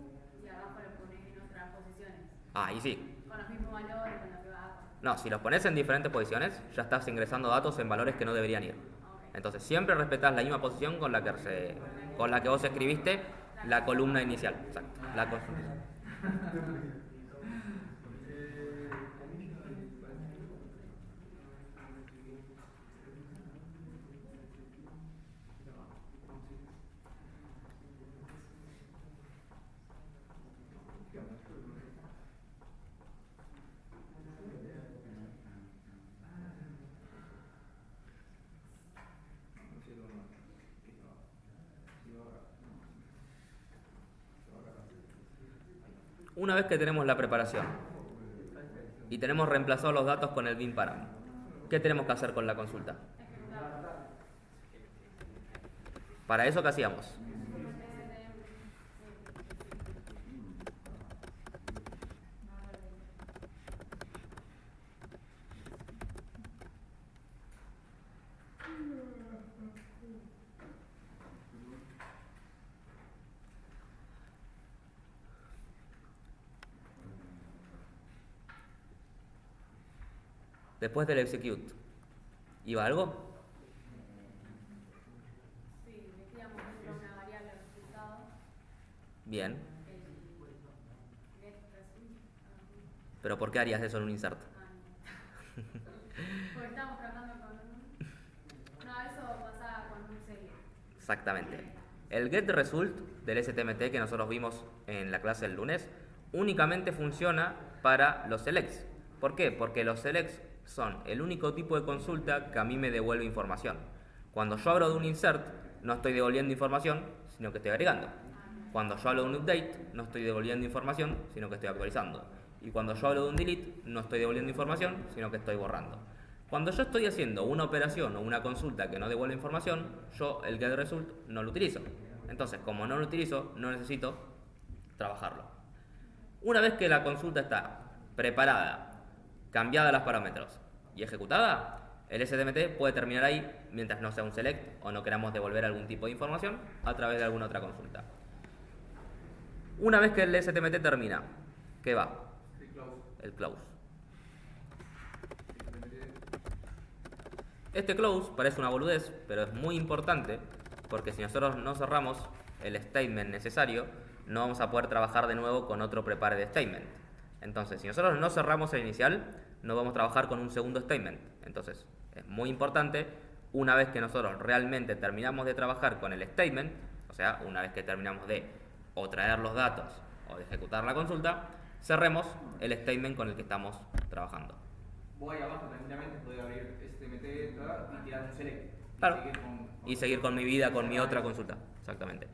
y abajo lo pones en otras posiciones, ahí sí. con los mismos valores, con lo que va abajo. No, si los pones en diferentes posiciones, ya estás ingresando datos en valores que no deberían ir. Ok. Entonces siempre respetás la misma posición con la que vos escribiste la columna inicial. Exacto. La consulta. Una vez que tenemos la preparación y tenemos reemplazados los datos con el bin param, ¿qué tenemos que hacer con la consulta? Para eso, ¿qué hacíamos? después del execute, ¿iba algo? Sí, metíamos dentro de una variable de resultado Bien. el get result. ¿Pero por qué harías eso en un insert? No. Porque estamos tratando con un... No, eso pasaba con un select. Exactamente. El getResult del STMT que nosotros vimos en la clase del lunes únicamente funciona para los selects. ¿Por qué? Porque los selects son el único tipo de consulta que a mí me devuelve información. Cuando yo hablo de un insert, no estoy devolviendo información, sino que estoy agregando. Cuando yo hablo de un update, no estoy devolviendo información, sino que estoy actualizando. Y cuando yo hablo de un delete, no estoy devolviendo información, sino que estoy borrando. Cuando yo estoy haciendo una operación o una consulta que no devuelve información, yo el getResult no lo utilizo. Entonces, como no lo utilizo, no necesito trabajarlo. Una vez que la consulta está preparada, cambiada los parámetros y ejecutada, el STMT puede terminar ahí mientras no sea un select o no queramos devolver algún tipo de información a través de alguna otra consulta. Una vez que el STMT termina, ¿qué va? El close. Este close parece una boludez, pero es muy importante porque si nosotros no cerramos el statement necesario, no vamos a poder trabajar de nuevo con otro prepared statement. Entonces, si nosotros no cerramos el inicial, no vamos a trabajar con un segundo statement. Entonces, es muy importante, una vez que nosotros realmente terminamos de trabajar con el statement, o sea, una vez que terminamos de o traer los datos o de ejecutar la consulta, cerremos el statement con el que estamos trabajando. Vos ahí abajo tranquilamente podés abrir STMT y tirar un select. Claro. Y Y seguir con mi vida, con mi otra consulta. Exactamente.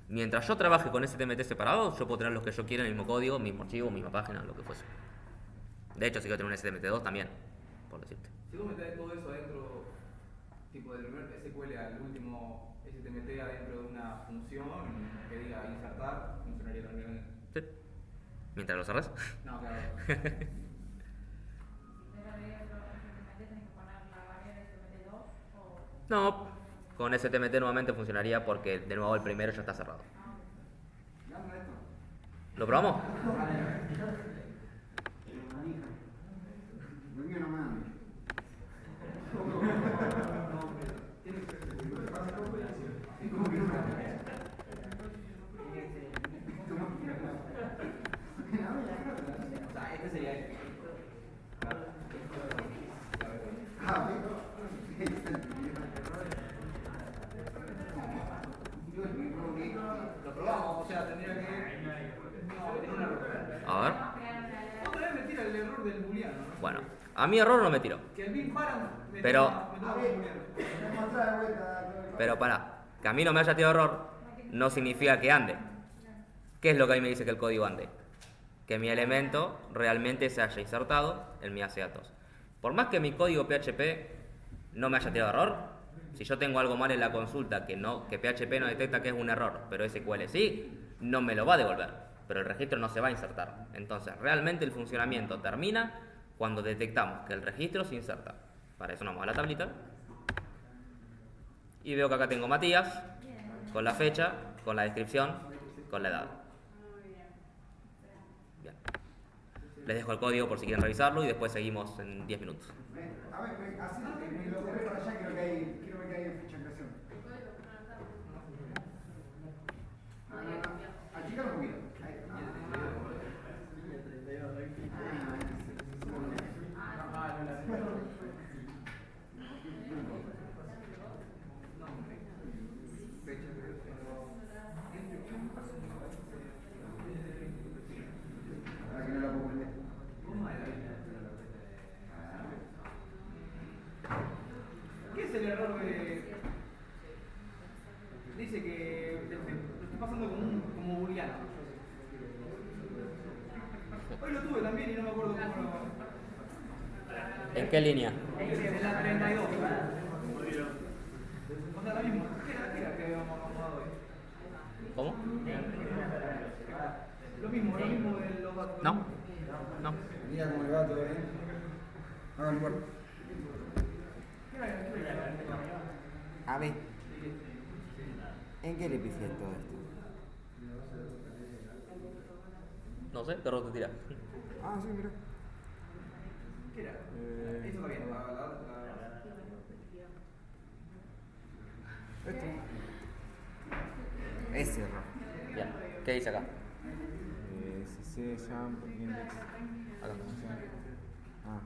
Mientras yo trabaje con STMT separados, yo puedo tener los que yo quiera, el mismo código, mismo archivo, misma página, lo que fuese. De hecho, si quiero tener un STMT2 también, por decirte. Si vos metés todo eso adentro, tipo del primer SQL al último STMT adentro de una función que diga insertar, funcionaría también. Sí. Mientras lo cerres. No, claro. No, con STMT nuevamente funcionaría porque de nuevo el primero ya está cerrado. ¿Lo probamos? O sea, este sería el. Lo probamos, o sea, tendría que. No, tiene un error. A ver. Otra vez me tira el error del booleano, ¿no? Bueno, a mi error no me tiró. Que el bin param me Pero- toma un booleano. Pero pará, que a mí no me haya tirado error no significa que ande. ¿Qué es lo que a mí me dice que el código ande? Que mi elemento realmente se haya insertado en mi base de datos. Por más que mi código PHP no me haya tirado error, si yo tengo algo mal en la consulta que PHP no detecta que es un error, pero SQL sí, no me lo va a devolver, pero el registro no se va a insertar. Entonces, realmente el funcionamiento termina cuando detectamos que el registro se inserta. Para eso nos vamos a la tablita. Y veo que acá tengo Matías, con la fecha, con la descripción, con la edad. Bien. Les dejo el código por si quieren revisarlo y después seguimos en 10 minutos. A ver, así me lo corré para allá, quiero ver que hay fecha de creación. Achícalo un poquito. Ahí. Ahora que no la puedo prender. ¿Qué es el error de.? Dice que lo estoy pasando como booleano. Hoy lo tuve también y no me acuerdo cómo lo. ¿En qué línea? En la 32. O sea, la misma. ¿Qué era que habíamos acomodado hoy? ¿Cómo? Lo mismo de los datos. No. No. Mira cómo le va, todo bien. Hagan lugar. A ver, ¿en qué le pifié todo esto? No sé, ¿qué error te tira? Ah, sí, mira. ¿Qué era? Eso está bien, Ese error. Bien. ¿Qué dice acá? CC, jump, index. Acá. Ah,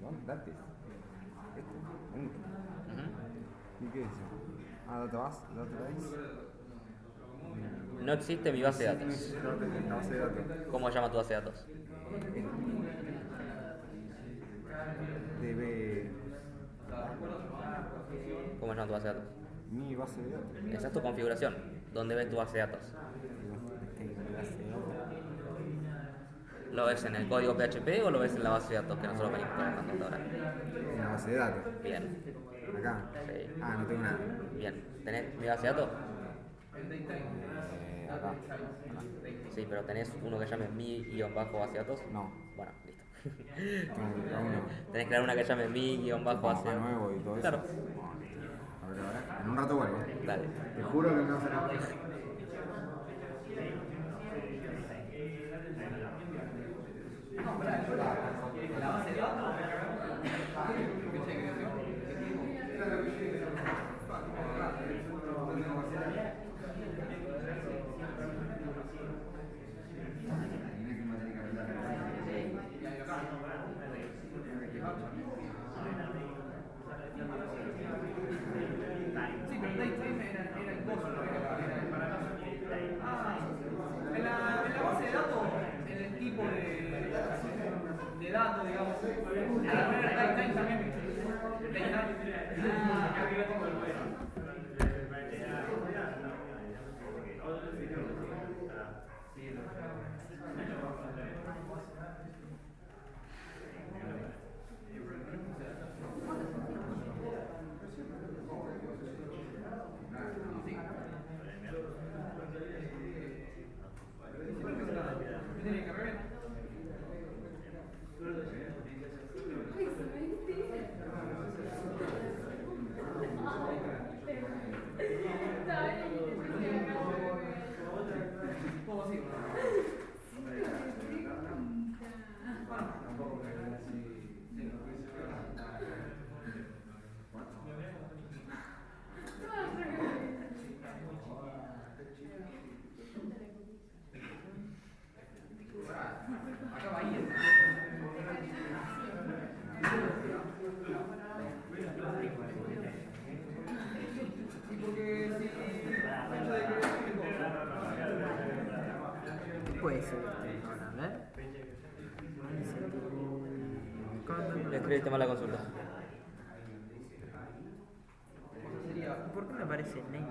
¿dónde? Date. ¿Y qué es eso? Ah, database. No existe mi base de datos. La base de datos. ¿Cómo se llama tu base de datos? DB. ¿Cómo se llama tu base de datos? Mi base de datos. Esa es tu configuración. ¿Dónde ves tu base de datos? ¿Lo ves en el código PHP o lo ves en la base de datos que nosotros venimos trabajando hasta ahora? En la base de datos. Bien. Acá. Sí. Ah, no tengo nada. Bien. ¿Tenés mi base de datos? Acá. Sí, pero ¿tenés uno que llame mi-base de datos? No. Bueno, listo. Tengo que crear uno. Tenés que crear una que llame mi-base de Mapa datos. nuevo y todo Claro. eso. A ver, ahora. En un rato vuelvo. Dale. Te juro que me vas a sacar. La base de datos, fecha de creación, sí, pero el datetime era el coso, ¿no? En la base de datos, en el tipo de datos, digamos, al poner datetime también, Puede ser Le escribiste mal la consulta. ¿Por qué me aparece name?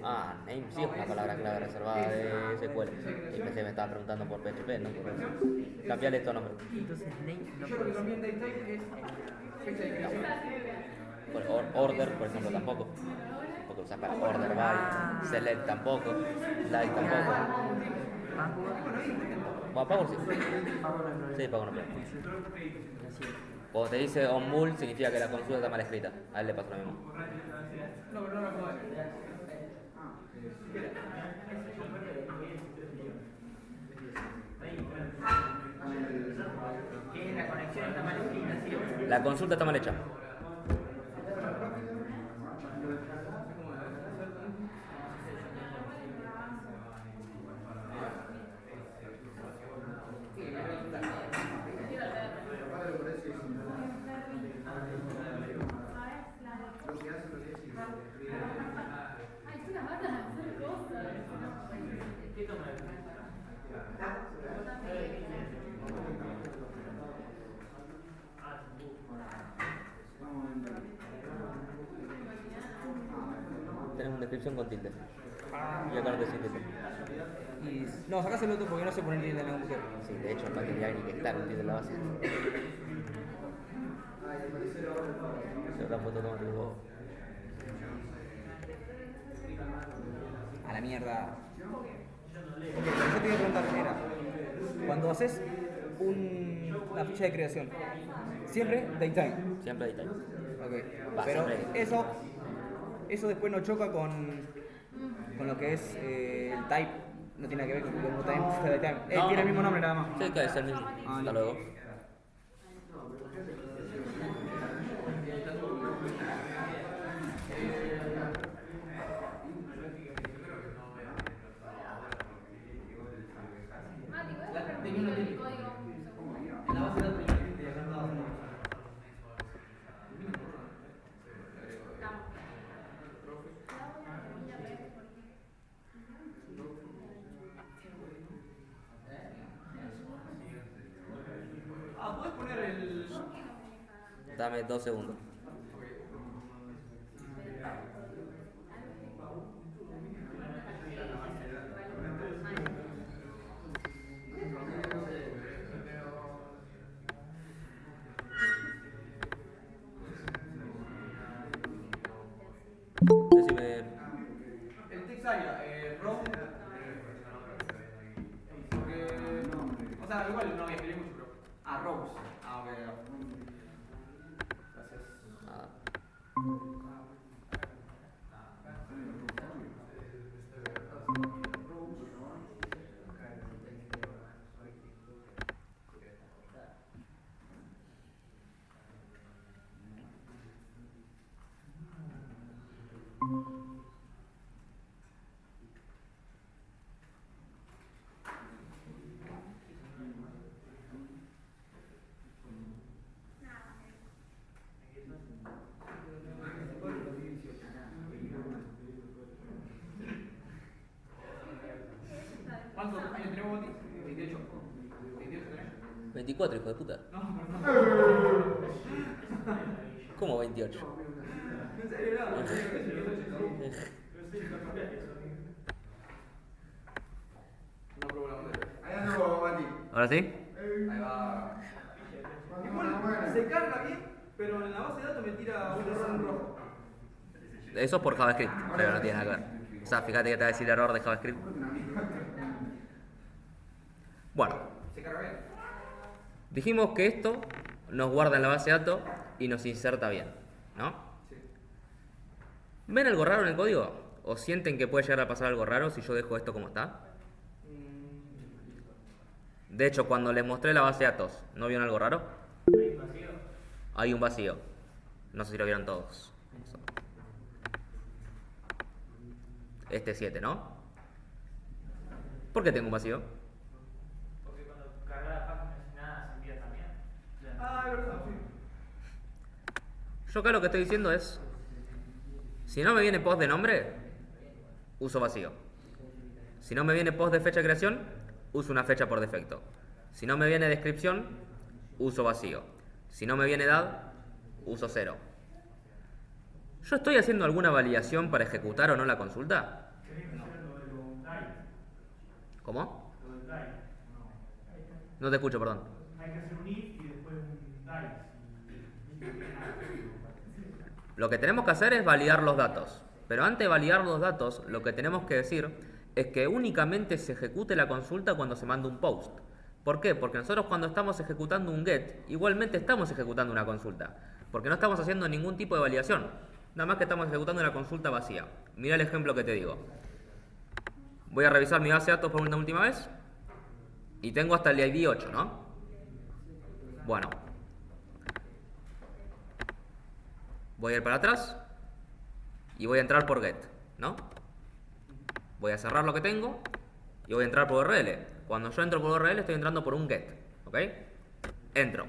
Ah, name sí es una palabra clave reservada de SQL. Y pensé que me estaba preguntando por PHP, ¿no? Por eso. Cambiale esto nombre. Entonces name no yo lo que puede cambié en ser. datetime es fecha de creación. Order, por ejemplo, tampoco. Porque usas para order by. Select tampoco. Like tampoco. Bueno, Power sí. Sí, Power no. Cuando te dice on mul significa que la consulta está mal escrita. A él le pasa lo mismo. No, pero no la puedo ver. La conexión está mal escrita, ¿sí? La consulta está mal hecha. Ay, chicas, van a hacer cosas. Tenés una descripción con tilde. Y acá no te sientes. No, sacás el otro porque no sé poner tilde en la computadora. Sí, de hecho no tendría ni que estar un tilde en la base. Se habrá puesto automático. A la mierda. Ok, yo te iba a preguntar, era, cuando haces una ficha de creación, siempre datetime. Siempre detalle. Ok, Va, pero siempre. eso después no choca con lo que es el type No tiene nada que ver con time. Tiene el mismo nombre nada más. Sí, que es el mismo. Ah, Hasta luego. Mati, ¿puedes repetir el código un segundo? En la base de datos de diagrama de datos. Estamos. Mira, pero ¿por qué? ¿Puedes poner el...? Dame 2 segundos. Decime. El Texaya, ROM. Porque. O sea, igual no voy a escribir mucho, pero. Rose. Ok. Gracias. Nada. ¿Cuántos años tenemos, Mati? 28. 28 tenés. 24, hijo de puta. ¿Cómo 28? En serio, no problema. Ahí ando, Mati. ¿Ahora sí? Ahí va. Igual se carga bien, pero en la base de datos me tira un error en rojo. Eso es por JavaScript, pero no tiene nada que ver. O sea, fíjate que te va a decir error de JavaScript. Bueno, Se carga bien. dijimos que esto nos guarda en la base de datos y nos inserta bien, ¿no? Sí. ¿Ven algo raro en el código? ¿O sienten que puede llegar a pasar algo raro si yo dejo esto como está? De hecho, cuando les mostré la base de datos, ¿no vieron algo raro? ¿Hay un vacío? Hay un vacío. No sé si lo vieron todos. Este 7, ¿no? ¿Por qué tengo un vacío? Porque cuando carga la página sin nada se envía también. Es verdad, sí. Yo acá lo que estoy diciendo es, si no me viene post de nombre, uso vacío. Si no me viene post de fecha de creación, uso una fecha por defecto. Si no me viene descripción, uso vacío. Si no me viene edad, uso 0. ¿Yo estoy haciendo alguna validación para ejecutar o no la consulta? ¿Cómo? No te escucho, perdón. Hay que hacer un if y después un dice. Lo que tenemos que hacer es validar los datos. Pero antes de validar los datos, lo que tenemos que decir es que únicamente se ejecute la consulta cuando se manda un post. ¿Por qué? Porque nosotros cuando estamos ejecutando un get, igualmente estamos ejecutando una consulta. Porque no estamos haciendo ningún tipo de validación. Nada más que estamos ejecutando una consulta vacía. Mira el ejemplo que te digo. Voy a revisar mi base de datos por una última vez. Y tengo hasta el ID 8, ¿no? Bueno. Voy a ir para atrás. Y voy a entrar por get, ¿no? Voy a cerrar lo que tengo. Y voy a entrar por URL. Cuando yo entro por URL estoy entrando por un get. ¿Ok? Entro.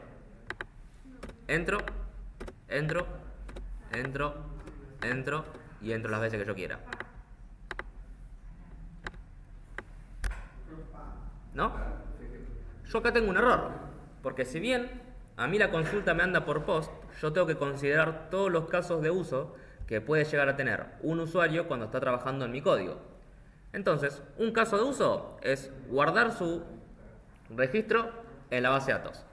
Entro. Entro. Entro. Entro. Y entro las veces que yo quiera. ¿No? Yo acá tengo un error. Porque si bien a mí la consulta me anda por post, yo tengo que considerar todos los casos de uso que puede llegar a tener un usuario cuando está trabajando en mi código. Entonces, un caso de uso es guardar su registro en la base de datos.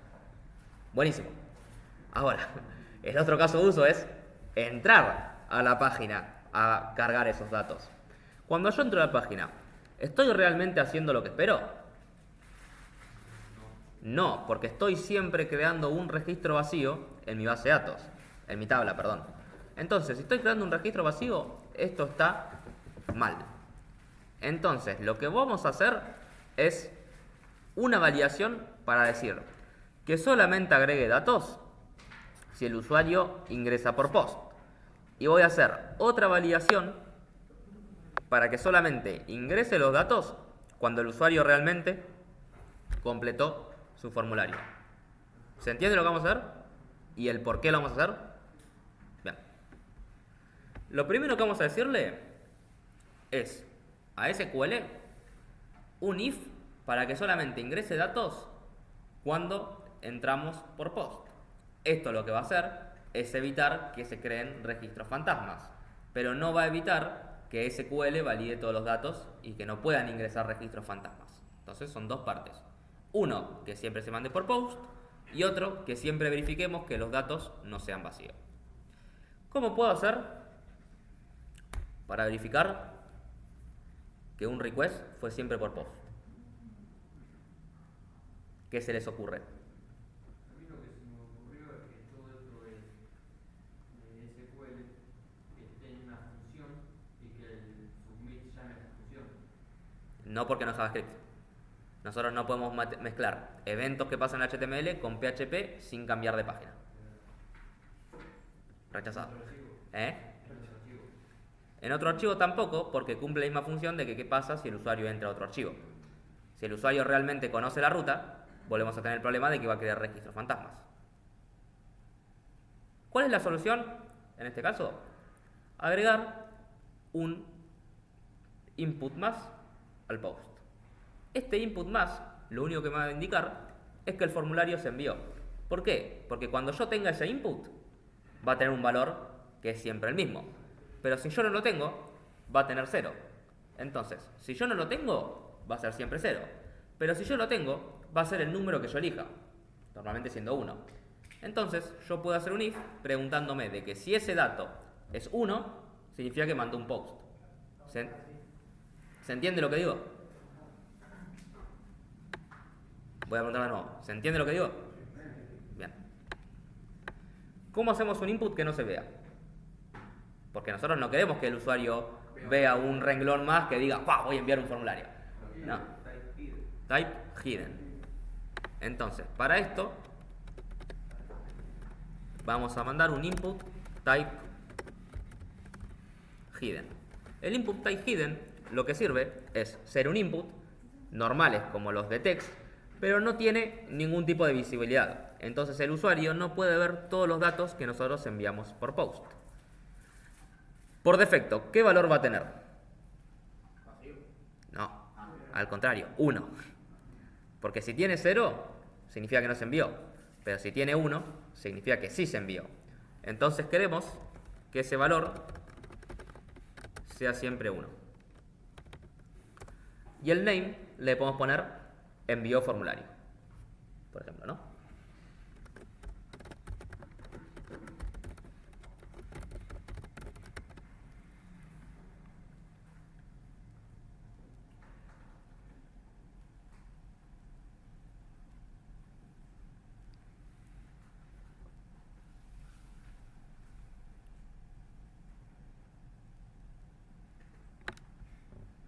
Buenísimo. Ahora, el otro caso de uso es entrar a la página a cargar esos datos. Cuando yo entro a la página, ¿estoy realmente haciendo lo que espero? No, porque estoy siempre creando un registro vacío en mi base de datos, en mi tabla, perdón. Entonces, si estoy creando un registro vacío, esto está mal. Entonces, lo que vamos a hacer es una validación para decir que solamente agregue datos si el usuario ingresa por post. Y voy a hacer otra validación para que solamente ingrese los datos cuando el usuario realmente completó su formulario. ¿Se entiende lo que vamos a hacer? ¿Y el por qué lo vamos a hacer? Bien. Lo primero que vamos a decirle es a SQL un if para que solamente ingrese datos cuando entramos por post. Esto lo que va a hacer es evitar que se creen registros fantasmas, pero no va a evitar que SQL valide todos los datos y que no puedan ingresar registros fantasmas. Entonces son dos partes. Uno, que siempre se mande por post, y otro, que siempre verifiquemos que los datos no sean vacíos. ¿Cómo puedo hacer para verificar que un request fue siempre por post? ¿Qué se les ocurre? A mí lo que se me ocurrió es que todo esto de SQL esté en una función y que el submit llame a esa función. No, porque no es JavaScript. Nosotros no podemos mezclar eventos que pasan en HTML con PHP sin cambiar de página. Rechazado. En otro archivo tampoco, porque cumple la misma función de que qué pasa si el usuario entra a otro archivo. Si el usuario realmente conoce la ruta, volvemos a tener el problema de que va a crear registros fantasmas. ¿Cuál es la solución en este caso? Agregar un input más al post. Este input más, lo único que me va a indicar es que el formulario se envió. ¿Por qué? Porque cuando yo tenga ese input, va a tener un valor que es siempre el mismo. Pero si yo no lo tengo, va a tener 0. Entonces, si yo no lo tengo, va a ser siempre 0. Pero si yo lo tengo, va a ser el número que yo elija, normalmente siendo 1. Entonces, yo puedo hacer un if preguntándome de que si ese dato es 1, significa que mandó un post. ¿Se entiende lo que digo? Voy a preguntar de nuevo. ¿Se entiende lo que digo? Bien. ¿Cómo hacemos un input que no se vea? Porque nosotros no queremos que el usuario vea un renglón más que diga, ¡pah! Voy a enviar un formulario. No. Type hidden. Entonces, para esto, vamos a mandar un input type hidden. El input type hidden lo que sirve es ser un input normales como los de text, pero no tiene ningún tipo de visibilidad. Entonces el usuario no puede ver todos los datos que nosotros enviamos por post. Por defecto, ¿qué valor va a tener? No, al contrario, 1. Porque si tiene 0, significa que no se envió. Pero si tiene 1, significa que sí se envió. Entonces queremos que ese valor sea siempre 1. Y el name le podemos poner envió formulario, por ejemplo, ¿no?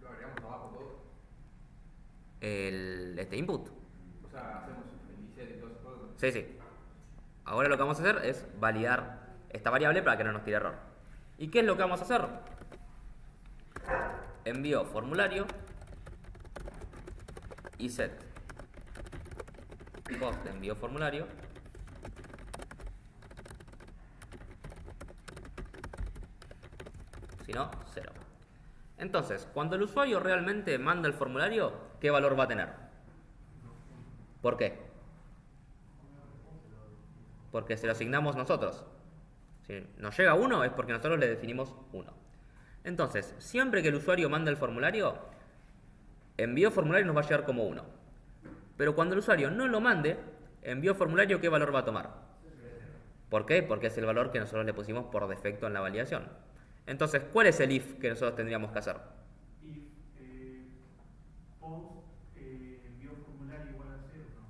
Lo agregamos abajo todo. Este input. O sea, hacemos el reset y todo eso. Sí, sí. Ahora lo que vamos a hacer es validar esta variable para que no nos tire error. ¿Y qué es lo que vamos a hacer? Envío formulario y set post de envío formulario si no, 0. Entonces, cuando el usuario realmente manda el formulario, ¿qué valor va a tener? ¿Por qué? Porque se lo asignamos nosotros. Si nos llega 1 es porque nosotros le definimos 1. Entonces, siempre que el usuario manda el formulario, envío formulario nos va a llegar como 1. Pero cuando el usuario no lo mande, envío formulario, ¿qué valor va a tomar? ¿Por qué? Porque es el valor que nosotros le pusimos por defecto en la validación. Entonces, ¿cuál es el if que nosotros tendríamos que hacer? If post envió formulario igual a 0, ¿no?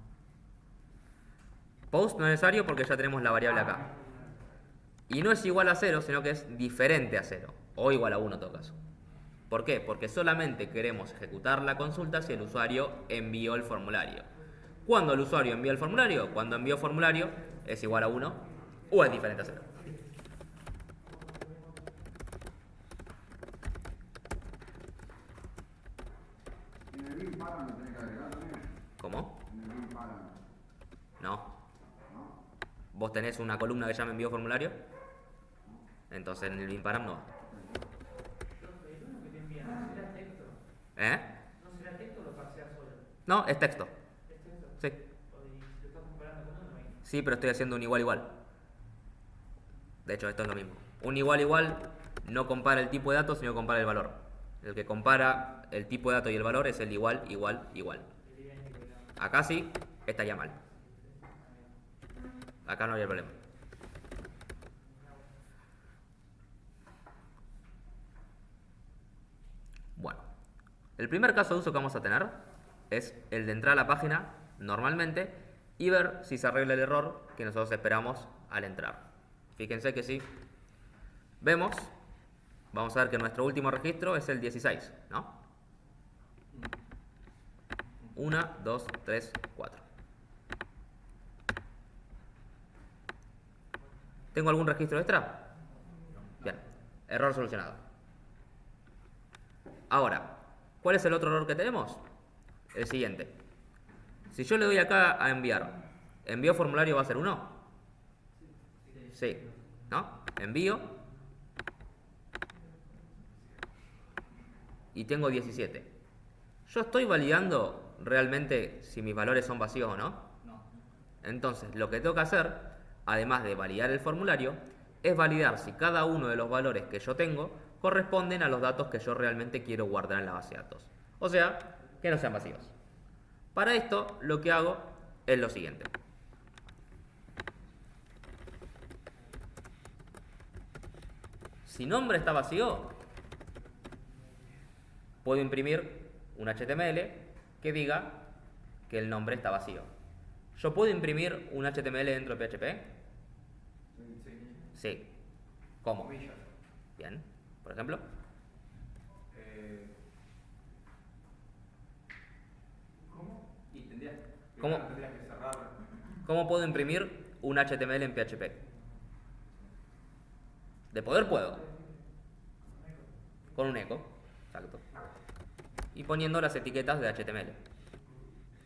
Post no es necesario porque ya tenemos la variable acá. Y no es igual a 0, sino que es diferente a 0. O igual a 1 en todo caso. ¿Por qué? Porque solamente queremos ejecutar la consulta si el usuario envió el formulario. ¿Cuándo el usuario envió el formulario? Cuando envió formulario es igual a 1 o es diferente a 0. En el bin param lo tenés que agregar también. ¿Cómo? En el bin param. No. ¿No? ¿Vos tenés una columna que llama envío formulario? Entonces en el bin param no va. Profe, ¿el uno que te envían no será texto? ¿Eh? ¿No será texto o lo parseas solo? No, es texto. ¿Es texto? Sí. O y si lo estás comparando con uno ahí. Sí, pero estoy haciendo un igual igual. De hecho, esto es lo mismo. Un igual igual no compara el tipo de datos, sino compara el valor. El que compara el tipo de datos y el valor es el igual, igual, igual. Acá sí, estaría mal. Acá no habría problema. Bueno, el primer caso de uso que vamos a tener es el de entrar a la página normalmente y ver si se arregla el error que nosotros esperamos al entrar. Fíjense que si vemos, vamos a ver que nuestro último registro es el 16, ¿no? 1, 2, 3, 4. ¿Tengo algún registro extra? Bien, error solucionado. Ahora, ¿cuál es el otro error que tenemos? El siguiente. Si yo le doy acá a enviar, ¿envío formulario va a ser 1? Sí. ¿No? Envío. Y tengo 17. ¿Yo estoy validando realmente si mis valores son vacíos o no? No. Entonces, lo que tengo que hacer, además de validar el formulario, es validar si cada uno de los valores que yo tengo corresponden a los datos que yo realmente quiero guardar en la base de datos. O sea, que no sean vacíos. Para esto, lo que hago es lo siguiente. Si nombre está vacío, puedo imprimir un HTML que diga que el nombre está vacío. ¿Yo puedo imprimir un HTML dentro de PHP? Sí. Sí. ¿Cómo? Comillas. Bien. Por ejemplo. ¿Cómo? Y tendrías, ¿Cómo? primero tendrías que cerrar. ¿Cómo puedo imprimir un HTML en PHP? De poder puedo. Con un eco. Exacto. Y poniendo las etiquetas de HTML.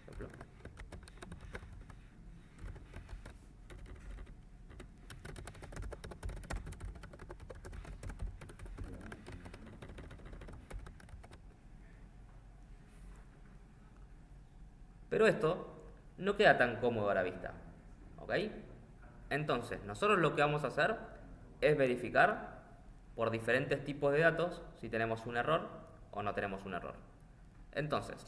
Por ejemplo. Pero esto no queda tan cómodo a la vista. ¿Ok? Entonces, nosotros lo que vamos a hacer es verificar por diferentes tipos de datos si tenemos un error o no tenemos un error. Entonces,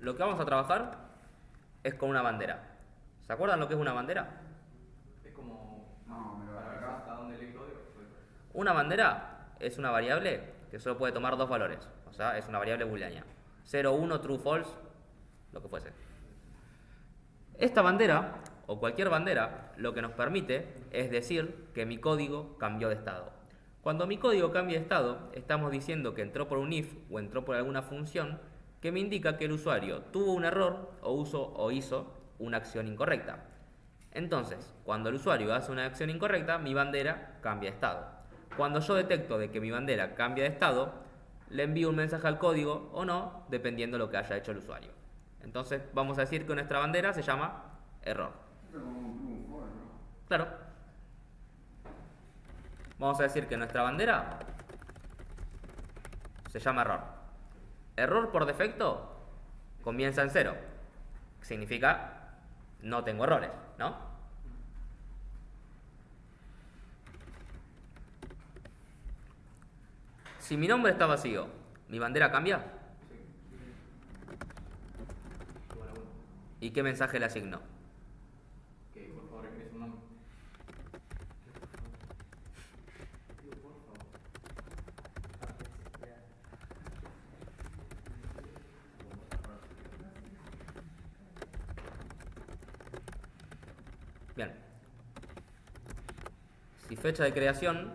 lo que vamos a trabajar es con una bandera. ¿Se acuerdan lo que es una bandera? Es como. No, me lo para ver acá. hasta dónde lee el código. Una bandera es una variable que solo puede tomar dos valores. O sea, es una variable booleana. 0, 1, true, false, lo que fuese. Esta bandera, o cualquier bandera, lo que nos permite es decir que mi código cambió de estado. Cuando mi código cambia de estado, estamos diciendo que entró por un if o entró por alguna función que me indica que el usuario tuvo un error o hizo una acción incorrecta. Entonces, cuando el usuario hace una acción incorrecta, mi bandera cambia de estado. Cuando yo detecto de que mi bandera cambia de estado, le envío un mensaje al código o no, dependiendo de lo que haya hecho el usuario. Entonces, vamos a decir que nuestra bandera se llama error. Esto es como un true, un false, ¿no? Claro. Vamos a decir que nuestra bandera se llama error. Error por defecto comienza en 0. Significa no tengo errores, ¿no? Si mi nombre está vacío, ¿mi bandera cambia? Igual a 1. ¿Y qué mensaje le asigno? Que por favor ingrese un nombre. Digo, por favor. Bien. Si fecha de creación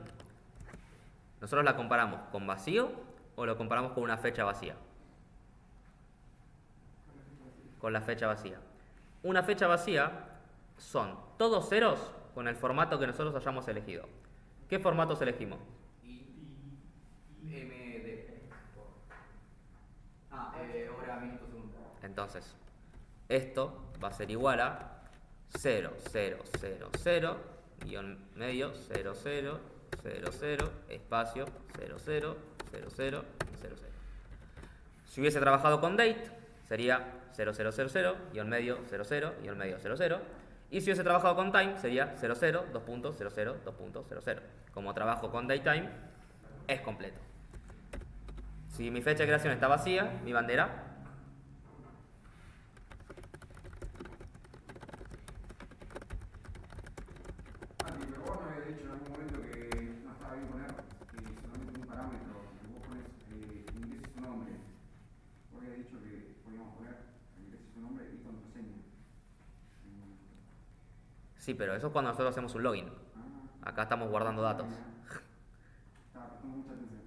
¿Nosotros la comparamos con vacío o lo comparamos con una fecha vacía? Con la fecha vacía. Una fecha vacía son todos ceros con el formato que nosotros hayamos elegido. ¿Qué formatos elegimos? MD. Hora, minuto, segundo. Entonces, esto va a ser igual a 0, 0, 0, 0, guión medio, 0, 0, 0, 0, espacio, 0, 0, 0, 0, 0, 0. Si hubiese trabajado con date, sería 0, 0, 0, 0, guión medio, 0, 0, guión medio, 0, 0. Y si hubiese trabajado con time, sería 0, 0, 2 puntos, 0, 0, 2 puntos, 0, 0. Como trabajo con datetime, es completo. Si mi fecha de creación está vacía, mi bandera Andy, pero vos me habías dicho en algún momento que no estaba bien poner solamente un parámetro, que vos pones ingrese su nombre. Vos habías dicho que podíamos poner ingrese su nombre y contraseña. Sí, pero eso es cuando nosotros hacemos un login. Acá estamos guardando datos. Estaba prestando mucha atención.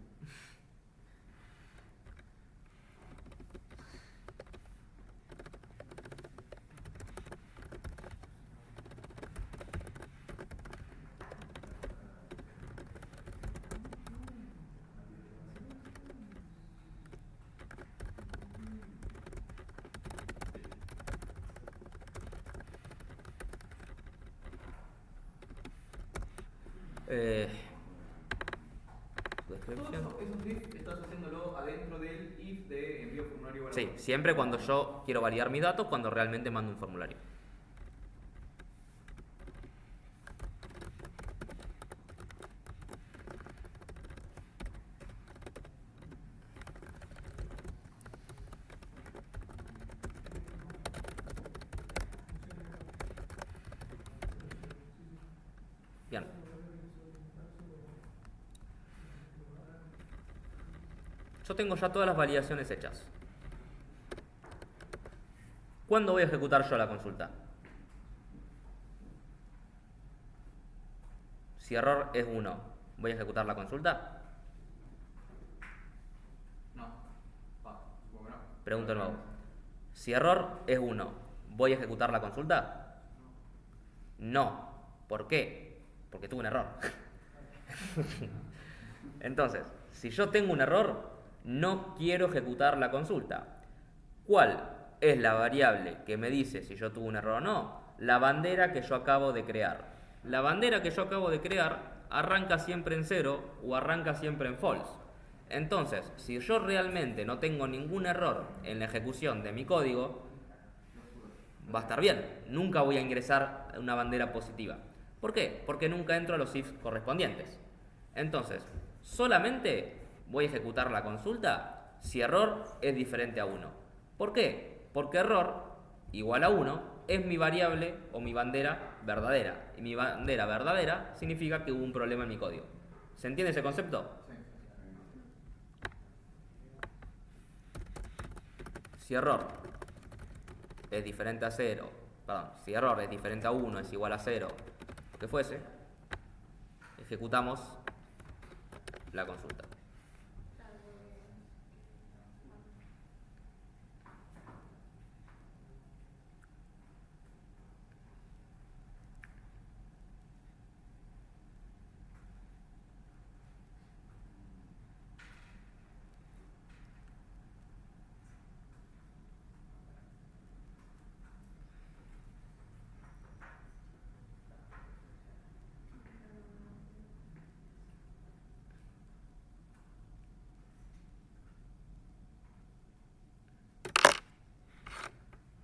Descripción. Todo esos if estás haciéndolo adentro del if de envío formulario. Sí, siempre cuando yo quiero validar mis datos, cuando realmente mando un formulario. Bien. Yo tengo ya todas las validaciones hechas. ¿Cuándo voy a ejecutar yo la consulta? Si error es 1, ¿voy a ejecutar la consulta? No. Supongo que no. Pregunto de nuevo. Si error es 1, ¿voy a ejecutar la consulta? No. ¿Por qué? Porque tuve un error. Entonces, si yo tengo un error, no quiero ejecutar la consulta. ¿Cuál es la variable que me dice si yo tuve un error o no? La bandera que yo acabo de crear. La bandera que yo acabo de crear arranca siempre en 0 o arranca siempre en false. Entonces, si yo realmente no tengo ningún error en la ejecución de mi código, va a estar bien. Nunca voy a ingresar una bandera positiva. ¿Por qué? Porque nunca entro a los ifs correspondientes. Entonces, solamente voy a ejecutar la consulta si error es diferente a 1. ¿Por qué? Porque error igual a 1 es mi variable o mi bandera verdadera. Y mi bandera verdadera significa que hubo un problema en mi código. ¿Se entiende ese concepto? Si error es diferente a 0, perdón, si error es diferente a 1, es igual a 0, lo que fuese, ejecutamos la consulta.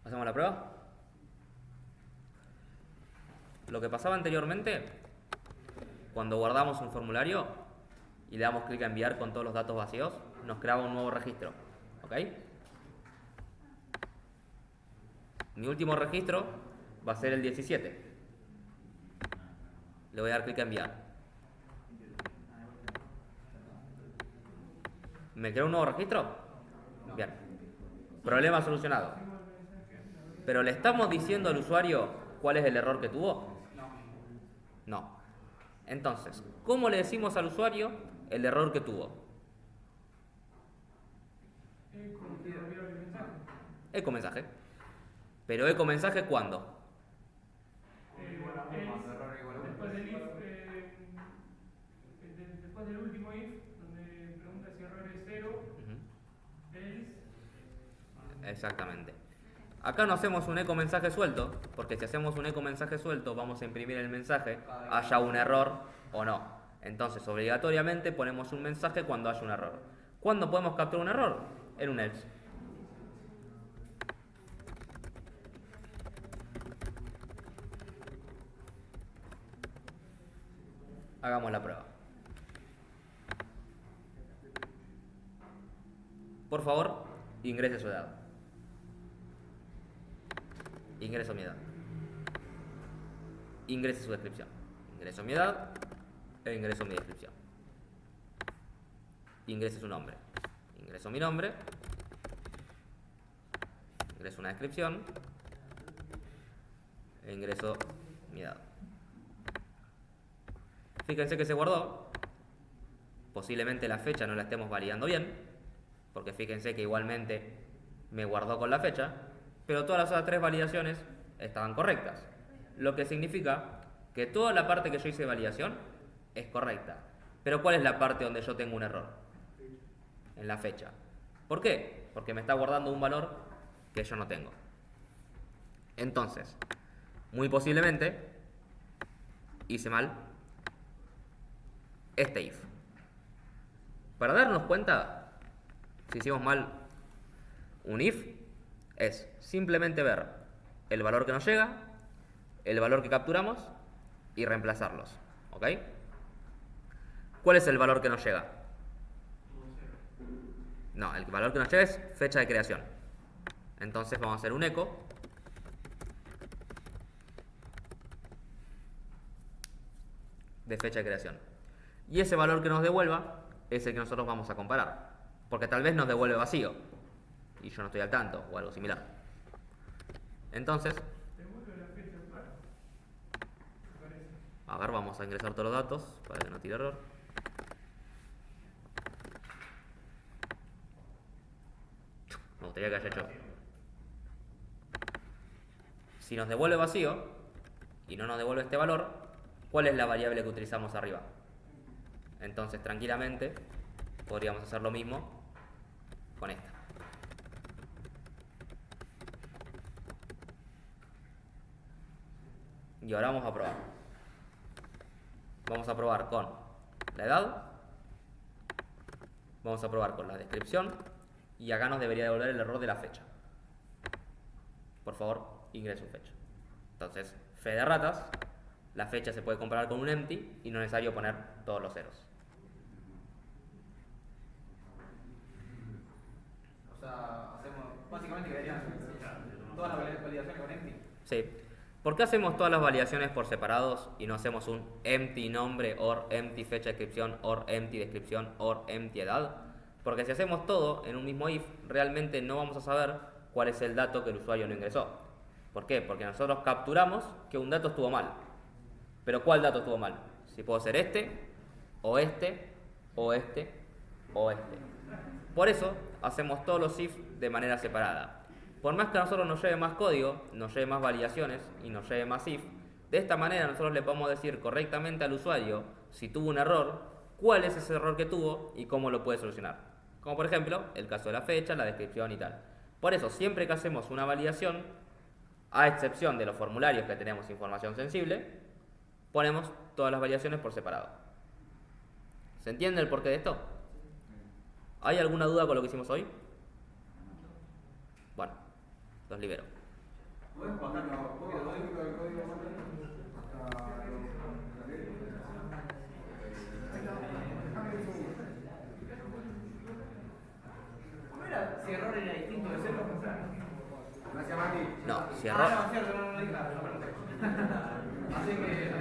¿Hacemos la prueba? Lo que pasaba anteriormente, cuando guardamos un formulario y le damos clic a enviar con todos los datos vacíos, nos creaba un nuevo registro. ¿Ok? Mi último registro va a ser el 17. Le voy a dar clic a enviar. ¿Me creó un nuevo registro? Bien. Problema solucionado. Pero ¿le estamos diciendo al usuario cuál es el error que tuvo? No. Entonces, ¿cómo le decimos al usuario el error que tuvo? Eco mensaje. ¿Pero eco mensaje cuándo? Después del if, después del último if, donde pregunta si error es 0, else. Exactamente. Acá no hacemos un eco mensaje suelto, porque si hacemos un eco mensaje suelto vamos a imprimir el mensaje, haya un error o no. Entonces, obligatoriamente ponemos un mensaje cuando haya un error. ¿Cuándo podemos capturar un error? En un else. Hagamos la prueba. Por favor, ingrese su edad. Ingreso mi edad. Ingrese su descripción. Ingreso mi edad e ingreso mi descripción. Ingrese su nombre. Ingreso mi nombre. Ingreso una descripción. E ingreso mi edad. Fíjense que se guardó. Posiblemente la fecha no la estemos validando bien, porque fíjense que igualmente me guardó con la fecha, pero todas las otras 3 validaciones estaban correctas. Lo que significa que toda la parte que yo hice de validación es correcta. Pero ¿cuál es la parte donde yo tengo un error? En la fecha. ¿Por qué? Porque me está guardando un valor que yo no tengo. Entonces, muy posiblemente hice mal este if. Para darnos cuenta si hicimos mal un if, es simplemente ver el valor que nos llega, el valor que capturamos y reemplazarlos. ¿Ok? ¿Cuál es el valor que nos llega? No, el valor que nos llega es fecha de creación. Entonces vamos a hacer un eco de fecha de creación. Y ese valor que nos devuelva es el que nosotros vamos a comparar. Porque tal vez nos devuelve vacío y yo no estoy al tanto o algo similar. Entonces, a ver, vamos a ingresar todos los datos para que no tire error. Me gustaría que haya hecho. Si nos devuelve vacío y no nos devuelve este valor, ¿cuál es la variable que utilizamos arriba? Entonces, tranquilamente, podríamos hacer lo mismo con esta. Y ahora vamos a probar. Vamos a probar con la edad. Vamos a probar con la descripción. Y acá nos debería devolver el error de la fecha. Por favor, ingrese su fecha. Entonces, fe de ratas. La fecha se puede comparar con un empty y no es necesario poner todos los ceros. O sea, hacemos, básicamente quedarían todas las validaciones con empty. Sí. ¿Por qué hacemos todas las validaciones por separados y no hacemos un empty nombre, or empty fecha de descripción, or empty descripción, or empty edad? Porque si hacemos todo en un mismo if, realmente no vamos a saber cuál es el dato que el usuario no ingresó. ¿Por qué? Porque nosotros capturamos que un dato estuvo mal. Pero ¿cuál dato estuvo mal? Si puedo ser este, o este, o este, o este. Por eso hacemos todos los if de manera separada. Por más que a nosotros nos lleve más código, nos lleve más validaciones y nos lleve más if, de esta manera nosotros le podemos decir correctamente al usuario si tuvo un error, cuál es ese error que tuvo y cómo lo puede solucionar. Como por ejemplo, el caso de la fecha, la descripción y tal. Por eso, siempre que hacemos una validación, a excepción de los formularios que tenemos información sensible, ponemos todas las validaciones por separado. ¿Se entiende el porqué de esto? ¿Hay alguna duda con lo que hicimos hoy? Bueno, los libero. ¿Puedes bajarlo un poquito del código? ¿Cómo era? Si error era distinto de cero. Gracias, Mati. No, si error. No, cierto, no dije nada, no pregunté. Así que